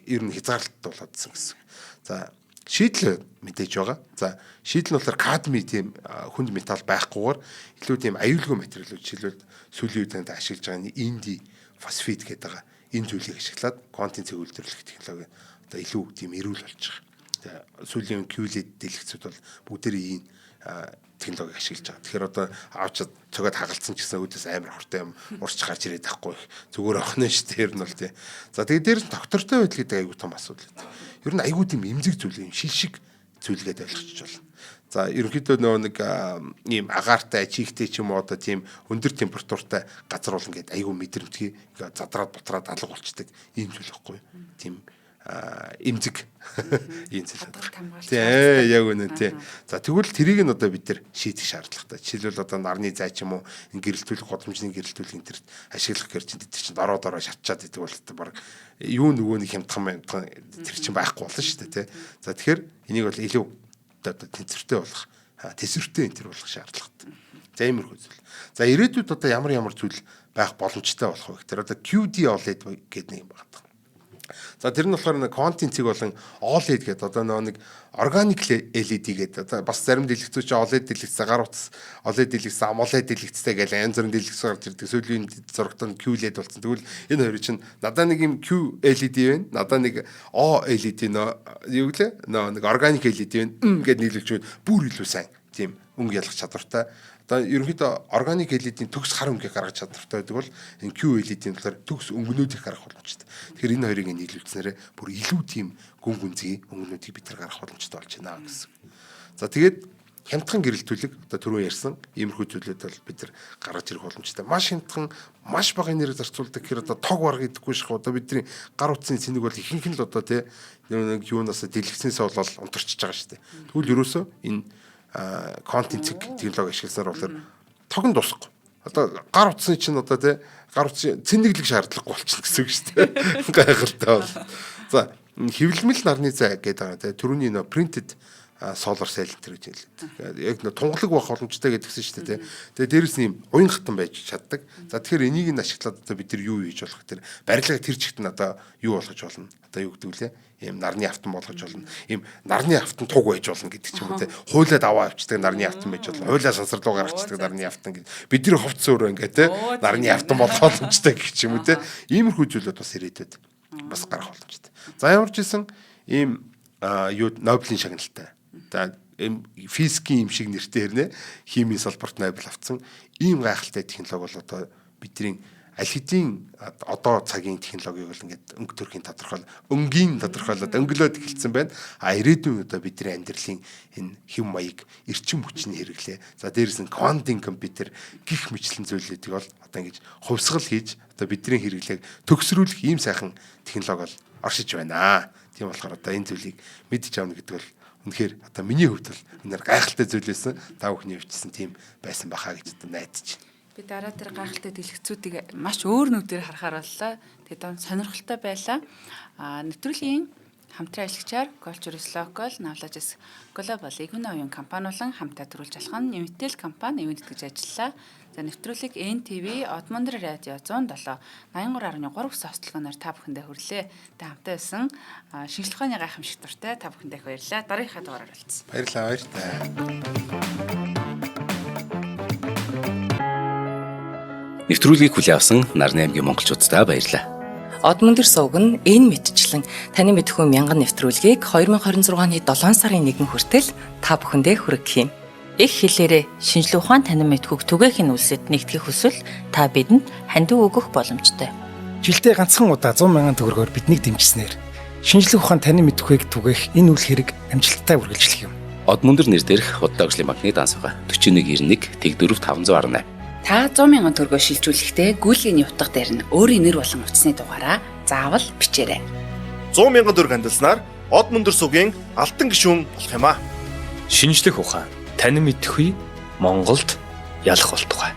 Ер нь хязгаарлалт болоодсэн гэсэн. За шийдэл мэдээж байгаа. За шийдэл нь болохоор кадми тийм хүнд металл байхгүйгээр илүү тийм аюулгүй материалууд жишээлбэл сүүлийн үед ашиглаж байгаа инди фосфид гэдэг байгаа. Энэ зүйлийг ашиглаад квантын цэг үйлдвэрлэх технологи одоо илүү тийм эрүүл болж байгаа. Сүүлийн QLED дэлгэцүүд бол бүгдээрээ энэ технологиг ашиглаж байгаа. Тэгэхээр одоо авч цогод хагалцсан ч гэсэн үүдээс амар хортой юм урч гарч ирээд байхгүй. Зүгээр охно шүү дээ. Ер нь бол тий. За тэгээд дээр нь доктортой байдал гэдэг айгүй том асуудал. Ер нь айгүй тийм эмзэг зүйл юм. Шилшиг зүйлгээд ойлгочих болно. За ерөнхийдөө нөгөө нэг ийм агаартай, чихтэй ч юм уу одоо тийм өндөр температуртай газар бол ингээд айгүй мэдрэмтгий задраад бутраад алга болчдаг ийм зүйл байхгүй. Тийм эмзэг ийм зүйл. Тий, яг үнэ тий. За тэгвэл тэрийг нь одоо бид нар шийдэх шаардлагатай. Жишээлбэл одоо нарны зай ч юм уу гэрэлтүүлэх, годамжны гэрэлтүүлэх энэ төр ашиглах гэж чинь тэр чинь дороо шатчаад идэг бол баг юу нөгөө нэг хямдхан тэр чинь байхгүй болно шүү дээ тий. За тэгэхээр энийг бол илүү одоо тэнцвэртэй болох, тэсвэртэй энэ төр болох шаардлагатай. За иймэрхүү зүйл. За ирээдүйд одоо ямар зүйл байх боломжтой болох вэ гэхээр одоо QD OLED гэдэг нэг юм байна. За тэр нь болохоор нэг квантын цэг болон OLED гэдэг одоо нэг organic LED гэдэг одоо бас зарим дэлгэцүүд чи OLED дэлгэцтэй гар утас OLED дэлгэц AMOLED дэлгэцтэй гэж янз бүрийн дэлгэц гарч ирдэг. Сүүлийн зурагтанд QLED болсон. Тэгвэл энэ хоёрын чинь надаа нэг юм QLED байна. Надаа нэг OLED юу гэлээ нэг organic LED байна гэд нийлүүлж бүр илүү сайн тийм өнгө ялгах чадвартай. Одоо ерөнхийдөө органик LED-ийн төгс хар өнгөийг гаргаж чадвартай байдаг бол энэ QLED-ийн талаар төгс өнгөнүүдийг гаргах боломжтой. Тэгэхээр энэ хоёрыг нийлүүлснээр бүр илүү тийм гүн гүнзгий өнгөнүүдийг бид нар гаргах боломжтой болж байна гэсэн. За тэгээд хямдхан гэрэлтүүлэг одоо түрүү ярьсан иймэрхүү зүйлүүд бол бид нар гаргаж ирэх боломжтой. Маш хямдхан, маш бага энерги зарцуулдаг. Тэгэхээр одоо тог бараг идэхгүй ших одоо бидний гар утасны цэнийг бол ихэнх нь л одоо тий нэг юунаас дэлгэцнээс болол унтарчж байгаа шүү дээ. Тэгвэл ерөөсөө энэ контент цэг технологи ашигласаар болохоор тог нь дуусахгүй. Одоо гар утасны чинь одоо тий гар утсын цэнэглэг шаардлагагүй болчихно гэсэн үг шүү дээ. Гайхалтай бол. За хэвлэмэл нарны зай гэдэг байгаа тий түрүүний нөө printed solar cell гэж хэлээд. Яг нөө тунгалаг байх боломжтой гэдгсэн шүү дээ тий. Тэгээ дээрэс нь юм уян хатан байж чаддаг. За тэгэхээр энийг нь ашиглаад одоо бид нар юу хийж болох вэ? Барилгыг тэр чигт нь одоо юу болгож болно? Одоо юу гэдэг вэ? Ийм нарны автан болгож болно. Ийм нарны автан туг байж болно гэдэг ч юм уу те. Хуйлаад аваа авчдаг нарны автан байж болно. Хуйлаа сансарлуу гаргацдаг нарны автан гэдэг. Бидний ховц өөрөө ингээ те нарны автан болох боломжтой гэх ч юм уу те. Иймэрхүү зүйлүүд бас ирээдүйд бас гарах боломжтой. За ямар ч хэлсэн ийм юу Нобелийн шагналтай. За физикийн юм шиг нэртэй хэрнэ химийн салбарт Нобель авсан ийм гайхалтай технологи бол одоо бидний аль хэдийн одоо цагийн технологиг бол ингээд өнгө төрхийн тодорхойл өнгийн тодорхойлоод өнгөлөөд эхэлсэн байна. Ирээдүйн одоо бидний амьдралын энэ хэм маяг эрчим хүчний хэрэглээ. За дээрээс нь квантын компьютер гих мэтлэн зүйлүүдийг бол одоо ингэж хувьсгал хийж одоо бидний хэрэглээг төгсрүүлэх ийм сайхан технологи бол оршиж байна. Тийм болохоор одоо энэ зүйлийг мэдж авна гэдэг бол үнэхээр одоо миний хувьд бол энэ гайхалтай зүйл байсан. Та бүхний хувьдсан тийм байсан бахаа гэж одоо найдаж байна. Би дараа тэр гайхалтай дэлгэцүүдийг маш өөр нүдээр харахаар боллоо. Тэгээд сонирхолтой байлаа. Нэвтрүүлгийн хамтран ажиллагчаар Culturis Local, Knowledge Global эгмийн оюун компани болон хамтаа төрүүлж алхах Newtel компани ивент гэж ажиллалаа. За нэвтрүүлгийг NTV Одмондор радио 107 83.3 хүс хостолгоноор та бүхэндээ хүрлээ. Та хамтаа байсан шинжлэх ухааны гайхамшигт дуртай та бүхэндээ баярлалаа. Дараагийнхаа дугаараар уулзъя. Баярлалаа, баяртай. Нэвтрүүлгийг хүлээн авсан Нарны аймгийн монголчуудаа баярлалаа. Одмондор сувг нь энэ мэдчлэн таны мэдхүй мянган нэвтрүүлгийг 2026 оны 7 сарын 1 хүртэл та бүхэндээ хүргэх юм. Их хэлээрээ шинжлэх ухаан танин мэдхүйг түгээхийн үлсэд нэгтгэх хүсвэл та бидэнд хандив өгөх боломжтой. Жилдээ ганцхан удаа 100,000 төгрөгөөр биднийг дэмжснээр шинжлэх ухаан танин мэдхүйг түгээх энэ үйл хэрэг амжилттай үргэлжлэх юм. Одмондор нэр дээрх Худал ажлын банкны дансуга 4191 Тэг 4518. Та 100,000 төгрөгөөр шилжүүлэхдээ гүйлгээний утга дээр нь өөрийн нэр болон утасны дугаараа заавал бичээрэй. 100,000 төгрөг хандалснаар Одмондор сувгийн алтан гишүүн болох юм а. Шинжлэх ухаан танин мэдхгүй Монголд ялах болтугай.